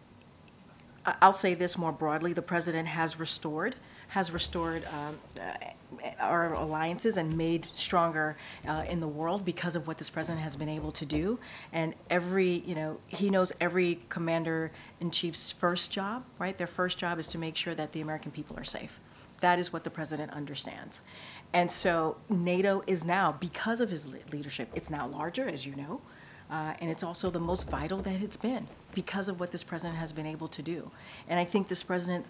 I'll say this more broadly: the president has restored our alliances and made stronger in the world because of what this president has been able to do. And he knows every commander-in-chief's first job, right? Their first job is to make sure that the American people are safe. That is what the president understands. And so NATO is now, because of his leadership, it's now larger, as you know, and it's also the most vital that it's been because of what this president has been able to do. And I think this president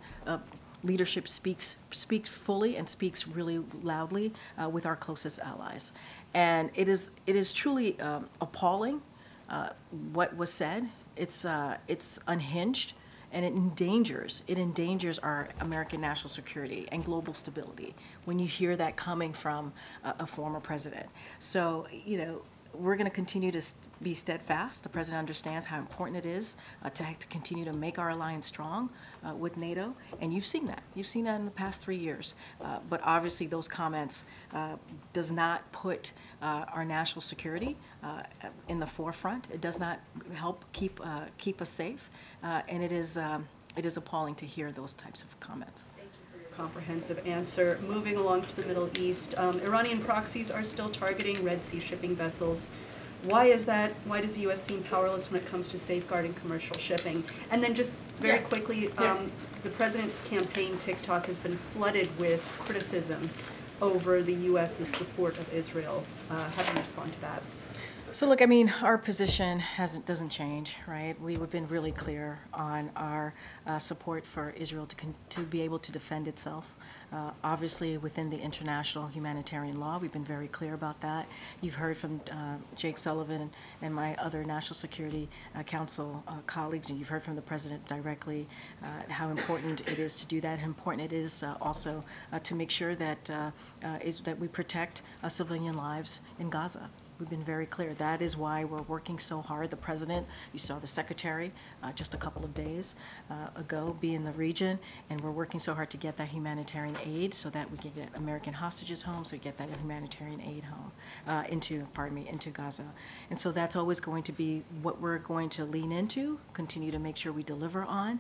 leadership speaks fully and speaks really loudly with our closest allies. And it is truly appalling what was said. It's unhinged, and it endangers our American national security and global stability when you hear that coming from a former president. So, you know, we're going to continue to be steadfast. The president understands how important it is to continue to make our alliance strong with NATO, and you've seen that. You've seen that in the past 3 years. But obviously, those comments does not put our national security in the forefront. It does not help keep us safe, and it is appalling to hear those types of comments. Comprehensive answer. Moving along to the Middle East, Iranian proxies are still targeting Red Sea shipping vessels. Why is that? Why does the U.S. seem powerless when it comes to safeguarding commercial shipping? And then just very quickly, the president's campaign TikTok has been flooded with criticism over the U.S.'s support of Israel. How do you respond to that? So look, I mean, our position doesn't change, right? We've been really clear on our support for Israel to be able to defend itself. Obviously, within the international humanitarian law, we've been very clear about that. You've heard from Jake Sullivan and my other National Security Council colleagues, and you've heard from the President directly how important it is to do that, how important it is also to make sure that we protect civilian lives in Gaza. We've been very clear. That is why we're working so hard. The president, you saw the secretary just a couple of days ago be in the region, and we're working so hard to get that humanitarian aid so that we can get American hostages home, so we get that humanitarian aid home into Gaza. And so that's always going to be what we're going to lean into, continue to make sure we deliver on,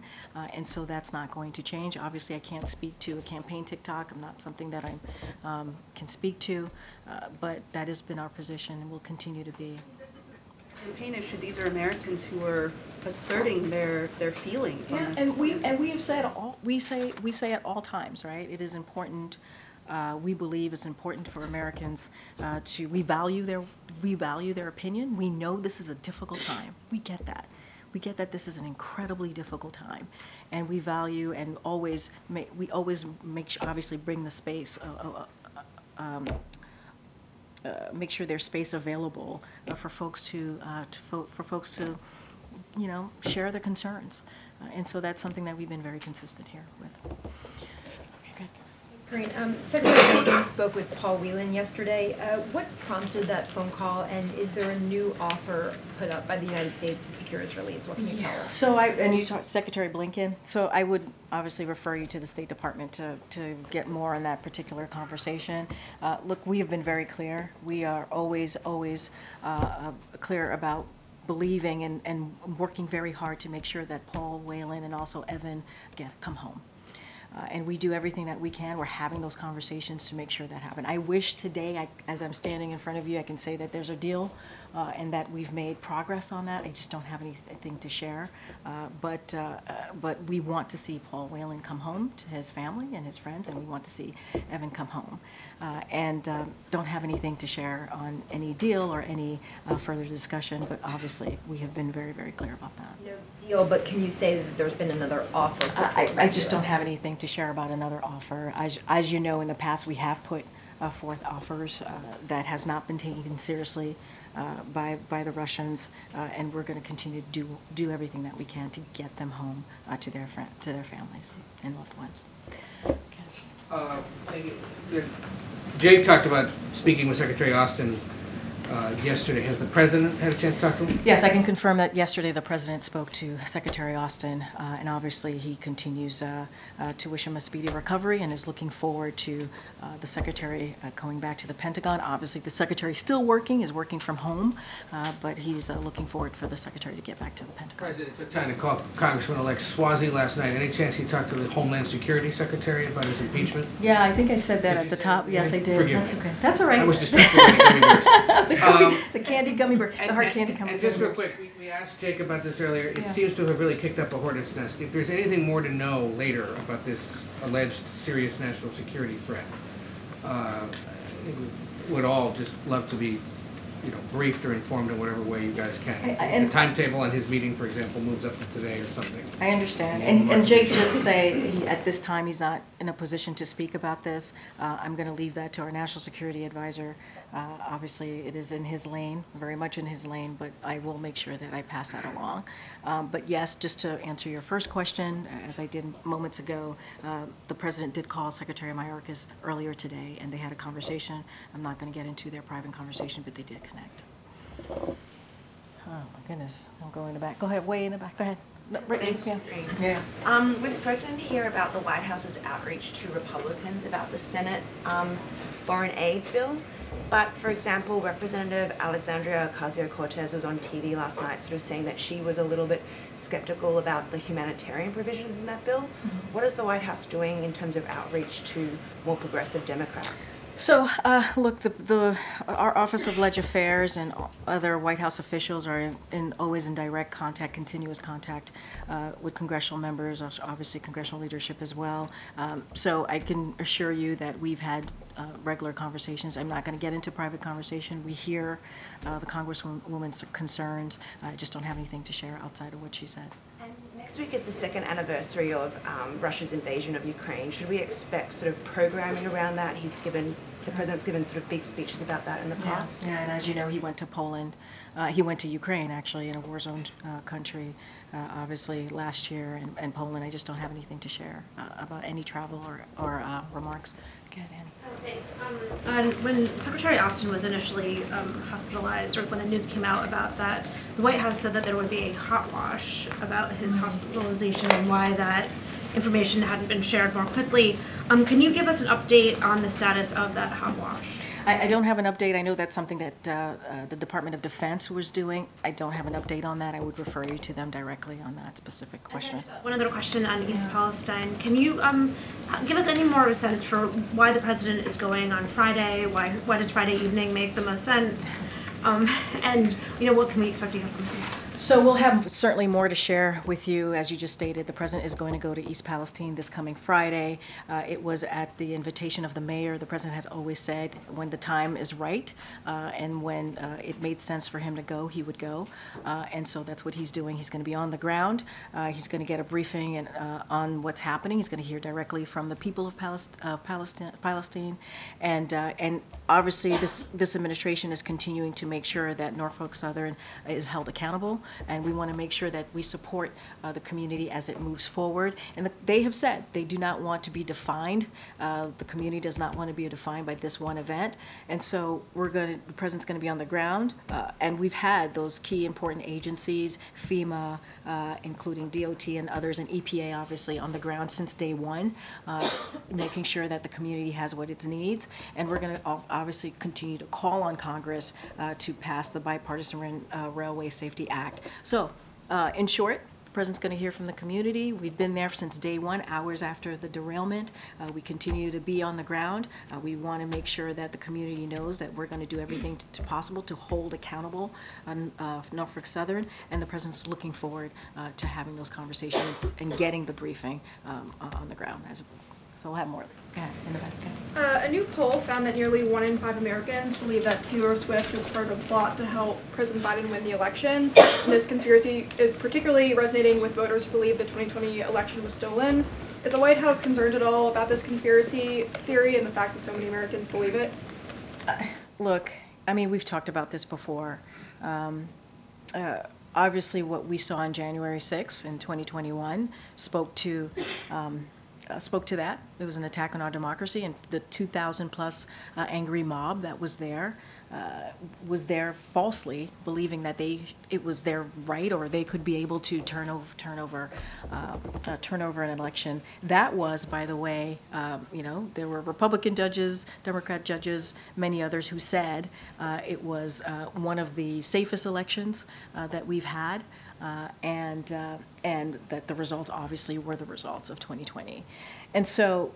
and so that's not going to change. Obviously, I can't speak to a campaign TikTok. I'm not something that I can speak to, but that has been our position and will continue to be. Campaign issue. These are Americans who are asserting their feelings on this. And we have said we say at all times, right? It is important. We believe it's important for Americans we value their opinion. We know this is a difficult time. We get that. We get that this is an incredibly difficult time, and we value and always make sure, obviously bring the space. Make sure there's space available for folks to share their concerns, and so that's something that we've been very consistent here with. Karine, Secretary Blinken spoke with Paul Whelan yesterday. What prompted that phone call, and is there a new offer put up by the United States to secure his release? What can you tell us? So and you talked Secretary Blinken. So I would obviously refer you to the State Department to get more on that particular conversation. Look, we have been very clear. We are always clear about believing and working very hard to make sure that Paul Whelan and also Evan come home. And we do everything that we can. We're having those conversations to make sure that happens. I wish today, as I'm standing in front of you, I can say that there's a deal and that we've made progress on that. I just don't have anything to share. But we want to see Paul Whelan come home to his family and his friends, and we want to see Evan come home. And don't have anything to share on any deal or any further discussion, but obviously we have been very, very clear about that. No deal, but can you say that there's been another offer? I just don't have anything to share about another offer. As you know, in the past we have put forth offers that has not been taken seriously by the Russians, and we're going to continue to do everything that we can to get them home to their families and loved ones. Jake talked about speaking with Secretary Austin yesterday. Has the president had a chance to talk to him? Yes, I can confirm that yesterday the president spoke to Secretary Austin, and obviously he continues to wish him a speedy recovery and is looking forward to the secretary going back to the Pentagon. Obviously the secretary is still working, is working from home, but he's looking forward for the secretary to get back to the Pentagon. The president took time to call Congressman-elect Swazi last night. Any chance he talked to the Homeland Security Secretary about his impeachment? Yeah, I think I said that at the top. Yes, I did. Forgive That's me. okay. That's all right. I was distracted by the gummy bears. The candied gummy bear, the hard candy gummy bear. And just real quick, we asked Jake about this earlier. It Yeah. seems to have really kicked up a hornet's nest. If there's anything more to know later about this alleged serious national security threat, I think we would all just love to be, briefed or informed in whatever way you guys can. And the timetable on his meeting, for example, moves up to today or something. I understand. And Jake did say at this time he's not in a position to speak about this. I'm going to leave that to our national security advisor. Obviously, it is in his lane, very much in his lane, but I will make sure that I pass that along. But yes, just to answer your first question, as I did moments ago, the president did call Secretary Mayorkas earlier today, and they had a conversation. I'm not going to get into their private conversation, but they did connect. Oh, my goodness. I'm going in the back. Go ahead, way in the back. Go ahead. No, right, yeah. We've spoken here about the White House's outreach to Republicans about the Senate foreign aid bill. But, for example, Representative Alexandria Ocasio-Cortez was on TV last night sort of saying that she was a little bit skeptical about the humanitarian provisions in that bill. Mm-hmm. What is the White House doing in terms of outreach to more progressive Democrats? So, look, our Office of Leg Affairs and other White House officials are always in direct contact, continuous contact with congressional members, obviously congressional leadership as well. So I can assure you that we've had regular conversations. I'm not going to get into private conversation. We hear the Congresswoman's concerns. I just don't have anything to share outside of what she said. And next week is the second anniversary of Russia's invasion of Ukraine. Should we expect sort of programming around that? He's given The president's given sort of big speeches about that in the past. Yeah, and as you know, he went to Poland. He went to Ukraine, actually, in a war-zone country, obviously, last year, and Poland. I just don't have anything to share about any travel or remarks. Go ahead, Annie. Thanks. When Secretary Austin was initially hospitalized, or when the news came out about that, the White House said that there would be a hot wash about his hospitalization and why that information hadn't been shared more quickly. Can you give us an update on the status of that hot wash? I don't have an update. I know that's something that the Department of Defense was doing. I don't have an update on that. I would refer you to them directly on that specific question. One other question on East Palestine. Can you give us any more sense for why the president is going on Friday? Why does Friday evening make the most sense? And what can we expect to hear from him? So we'll have certainly more to share with you. As you just stated, the president is going to go to East Palestine this coming Friday. It was at the invitation of the mayor. The president has always said when the time is right and when it made sense for him to go, he would go. And so that's what he's doing. He's going to be on the ground. He's going to get a briefing on what's happening. He's going to hear directly from the people of Palestine. And obviously this administration is continuing to make sure that Norfolk Southern is held accountable. And we want to make sure that we support the community as it moves forward. And they have said they do not want to be defined. The community does not want to be defined by this one event. And so the president's going to be on the ground. And we've had those key important agencies, FEMA, including DOT and others, and EPA obviously on the ground since day one, making sure that the community has what it needs. And we're going to obviously continue to call on Congress to pass the Bipartisan Railway Safety Act. So, in short, the president's going to hear from the community. We've been there since day one, hours after the derailment. We continue to be on the ground. We want to make sure that the community knows that we're going to do everything possible to hold accountable Norfolk Southern, and the president's looking forward to having those conversations and getting the briefing on the ground. So we'll have more. Go ahead, in the back. A new poll found that nearly 1 in 5 Americans believe that Taylor Swift was part of a plot to help President Biden win the election. And this conspiracy is particularly resonating with voters who believe the 2020 election was stolen. Is the White House concerned at all about this conspiracy theory and the fact that so many Americans believe it? Look, I mean, we've talked about this before. Obviously, what we saw on January 6th in 2021 spoke to that. It was an attack on our democracy, and the 2,000 plus angry mob that was there falsely believing that it was their right, or they could be able to turn over an election. That was, by the way, there were Republican judges, Democrat judges, many others who said it was one of the safest elections that we've had. And that the results obviously were the results of 2020. And so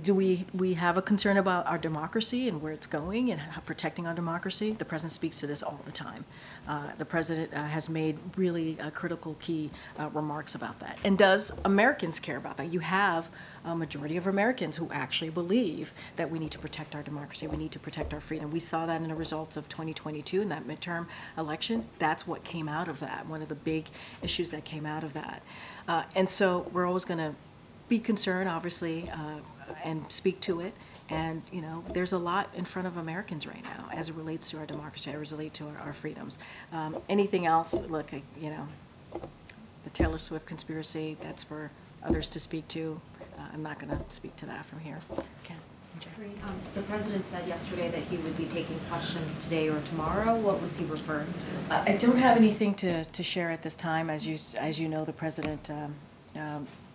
do we have a concern about our democracy and where it's going and protecting our democracy? The president speaks to this all the time. The president has made really critical key remarks about that. And does Americans care about that? You have a majority of Americans who actually believe that we need to protect our democracy, we need to protect our freedom. We saw that in the results of 2022 in that midterm election. That's what came out of that, one of the big issues that came out of that. And so we're always going to be concerned, obviously, and speak to it. And, there's a lot in front of Americans right now as it relates to our democracy, as it relates to our freedoms. Anything else, look, the Taylor Swift conspiracy, that's for others to speak to. I'm not going to speak to that from here. Okay. The president said yesterday that he would be taking questions today or tomorrow. What was he referring to? I don't have anything to share at this time. As you know, the president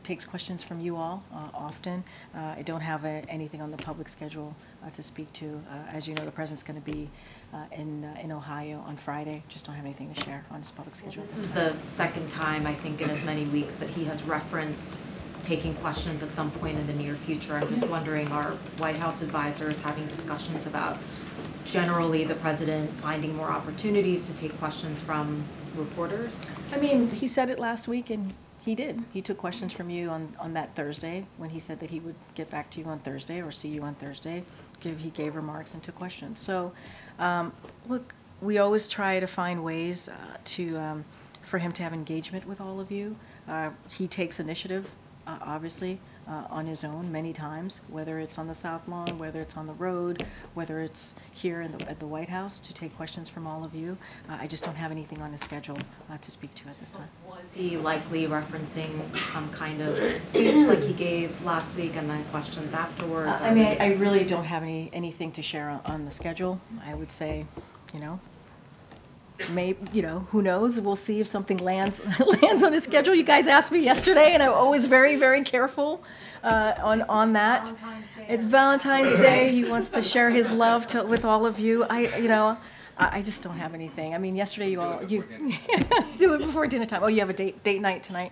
takes questions from you all often. I don't have anything on the public schedule to speak to. As you know, the president's going to be in Ohio on Friday. Just don't have anything to share on his public schedule. This is the second time, I think, in as many weeks that he has referenced taking questions at some point in the near future. I'm just wondering, are White House advisors having discussions about generally the president finding more opportunities to take questions from reporters? I mean, he said it last week, and he did. He took questions from you on that Thursday when he said that he would get back to you on Thursday or see you on Thursday. He gave remarks and took questions. So, look, we always try to find ways for him to have engagement with all of you. He takes initiative, obviously, on his own many times, whether it's on the South Lawn, whether it's on the road, whether it's here at the White House, to take questions from all of you. I just don't have anything on his schedule to speak to at this time. Was he likely referencing some kind of speech like he gave last week and then questions afterwards? I mean, I really don't have anything to share on the schedule. I would say, you know, maybe, who knows? We'll see if something lands on his schedule. You guys asked me yesterday, and I'm always very, very careful on that. It's Valentine's Day. He wants to share his love with all of you. I just don't have anything. I mean, yesterday you do it before dinner time. Oh, you have a date night tonight.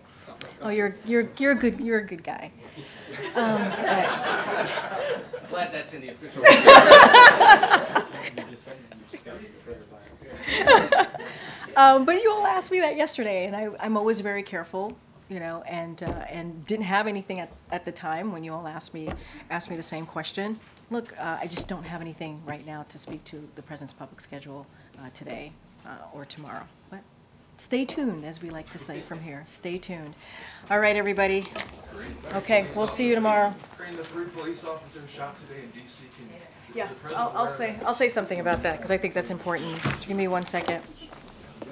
Oh, you're a good guy. Glad that's in the official. But you all asked me that yesterday, and I'm always very careful, and didn't have anything at the time when you all asked me the same question. Look, I just don't have anything right now to speak to the President's public schedule today or tomorrow. But stay tuned, as we like to say from here. Stay tuned. All right, everybody. Okay, we'll see you tomorrow. Karine, the 3 police officers shot today in D.C. Yeah, I'll say something about that because I think that's important. Give me 1 second.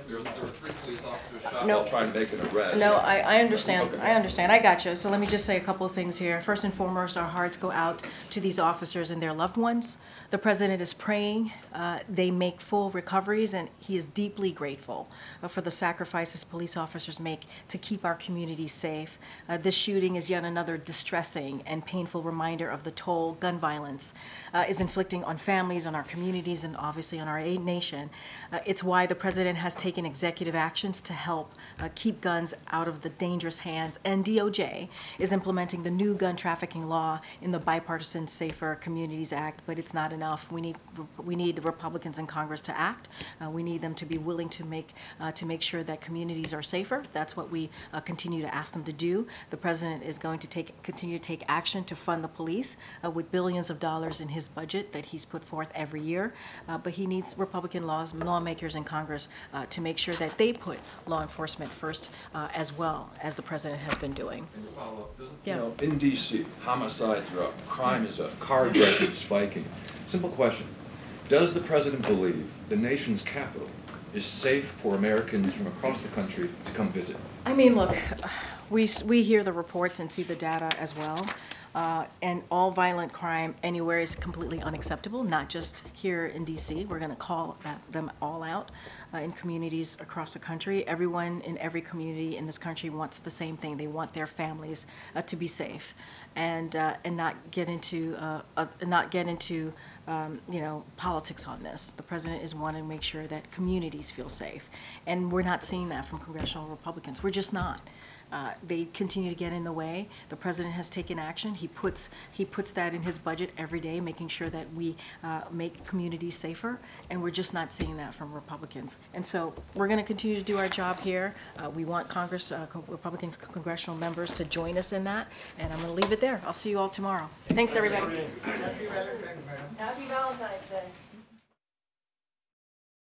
There were 3 police officers shot No. while trying to make an arrest. No, I understand. Okay. I understand. I got you. So let me just say a couple of things here. First and foremost, our hearts go out to these officers and their loved ones. The President is praying they make full recoveries, and he is deeply grateful for the sacrifices police officers make to keep our communities safe. This shooting is yet another distressing and painful reminder of the toll gun violence is inflicting on families, on our communities, and obviously on our nation. It's why the President has taken executive actions to help keep guns out of the dangerous hands, and DOJ is implementing the new gun trafficking law in the Bipartisan Safer Communities Act, but it's not enough. We need Republicans in Congress to act. We need them to be willing to make sure that communities are safer. That's what we continue to ask them to do. The President is going to continue to take action to fund the police with billions of dollars in his budget that he's put forth every year, but he needs Republican lawmakers in Congress to make sure that they put law enforcement first, as well as the President has been doing. You know, in D.C., homicides are up, crime is up, carjacking spiking. Simple question. Does the President believe the nation's capital is safe for Americans from across the country to come visit? I mean, look, we hear the reports and see the data as well. And all violent crime anywhere is completely unacceptable, not just here in D.C. We're going to call them all out in communities across the country. Everyone in every community in this country wants the same thing. They want their families to be safe and not get into politics on this. The President is wanting to make sure that communities feel safe, and we're not seeing that from congressional Republicans. We're just not. They continue to get in the way. The President has taken action. He puts that in his budget every day, making sure that we make communities safer, and we're just not seeing that from Republicans. And so we're going to continue to do our job here. We want Republican congressional members to join us in that, and I'm going to leave it there. I'll see you all tomorrow. Thanks, everybody. Happy Valentine's Day. Happy Valentine's Day.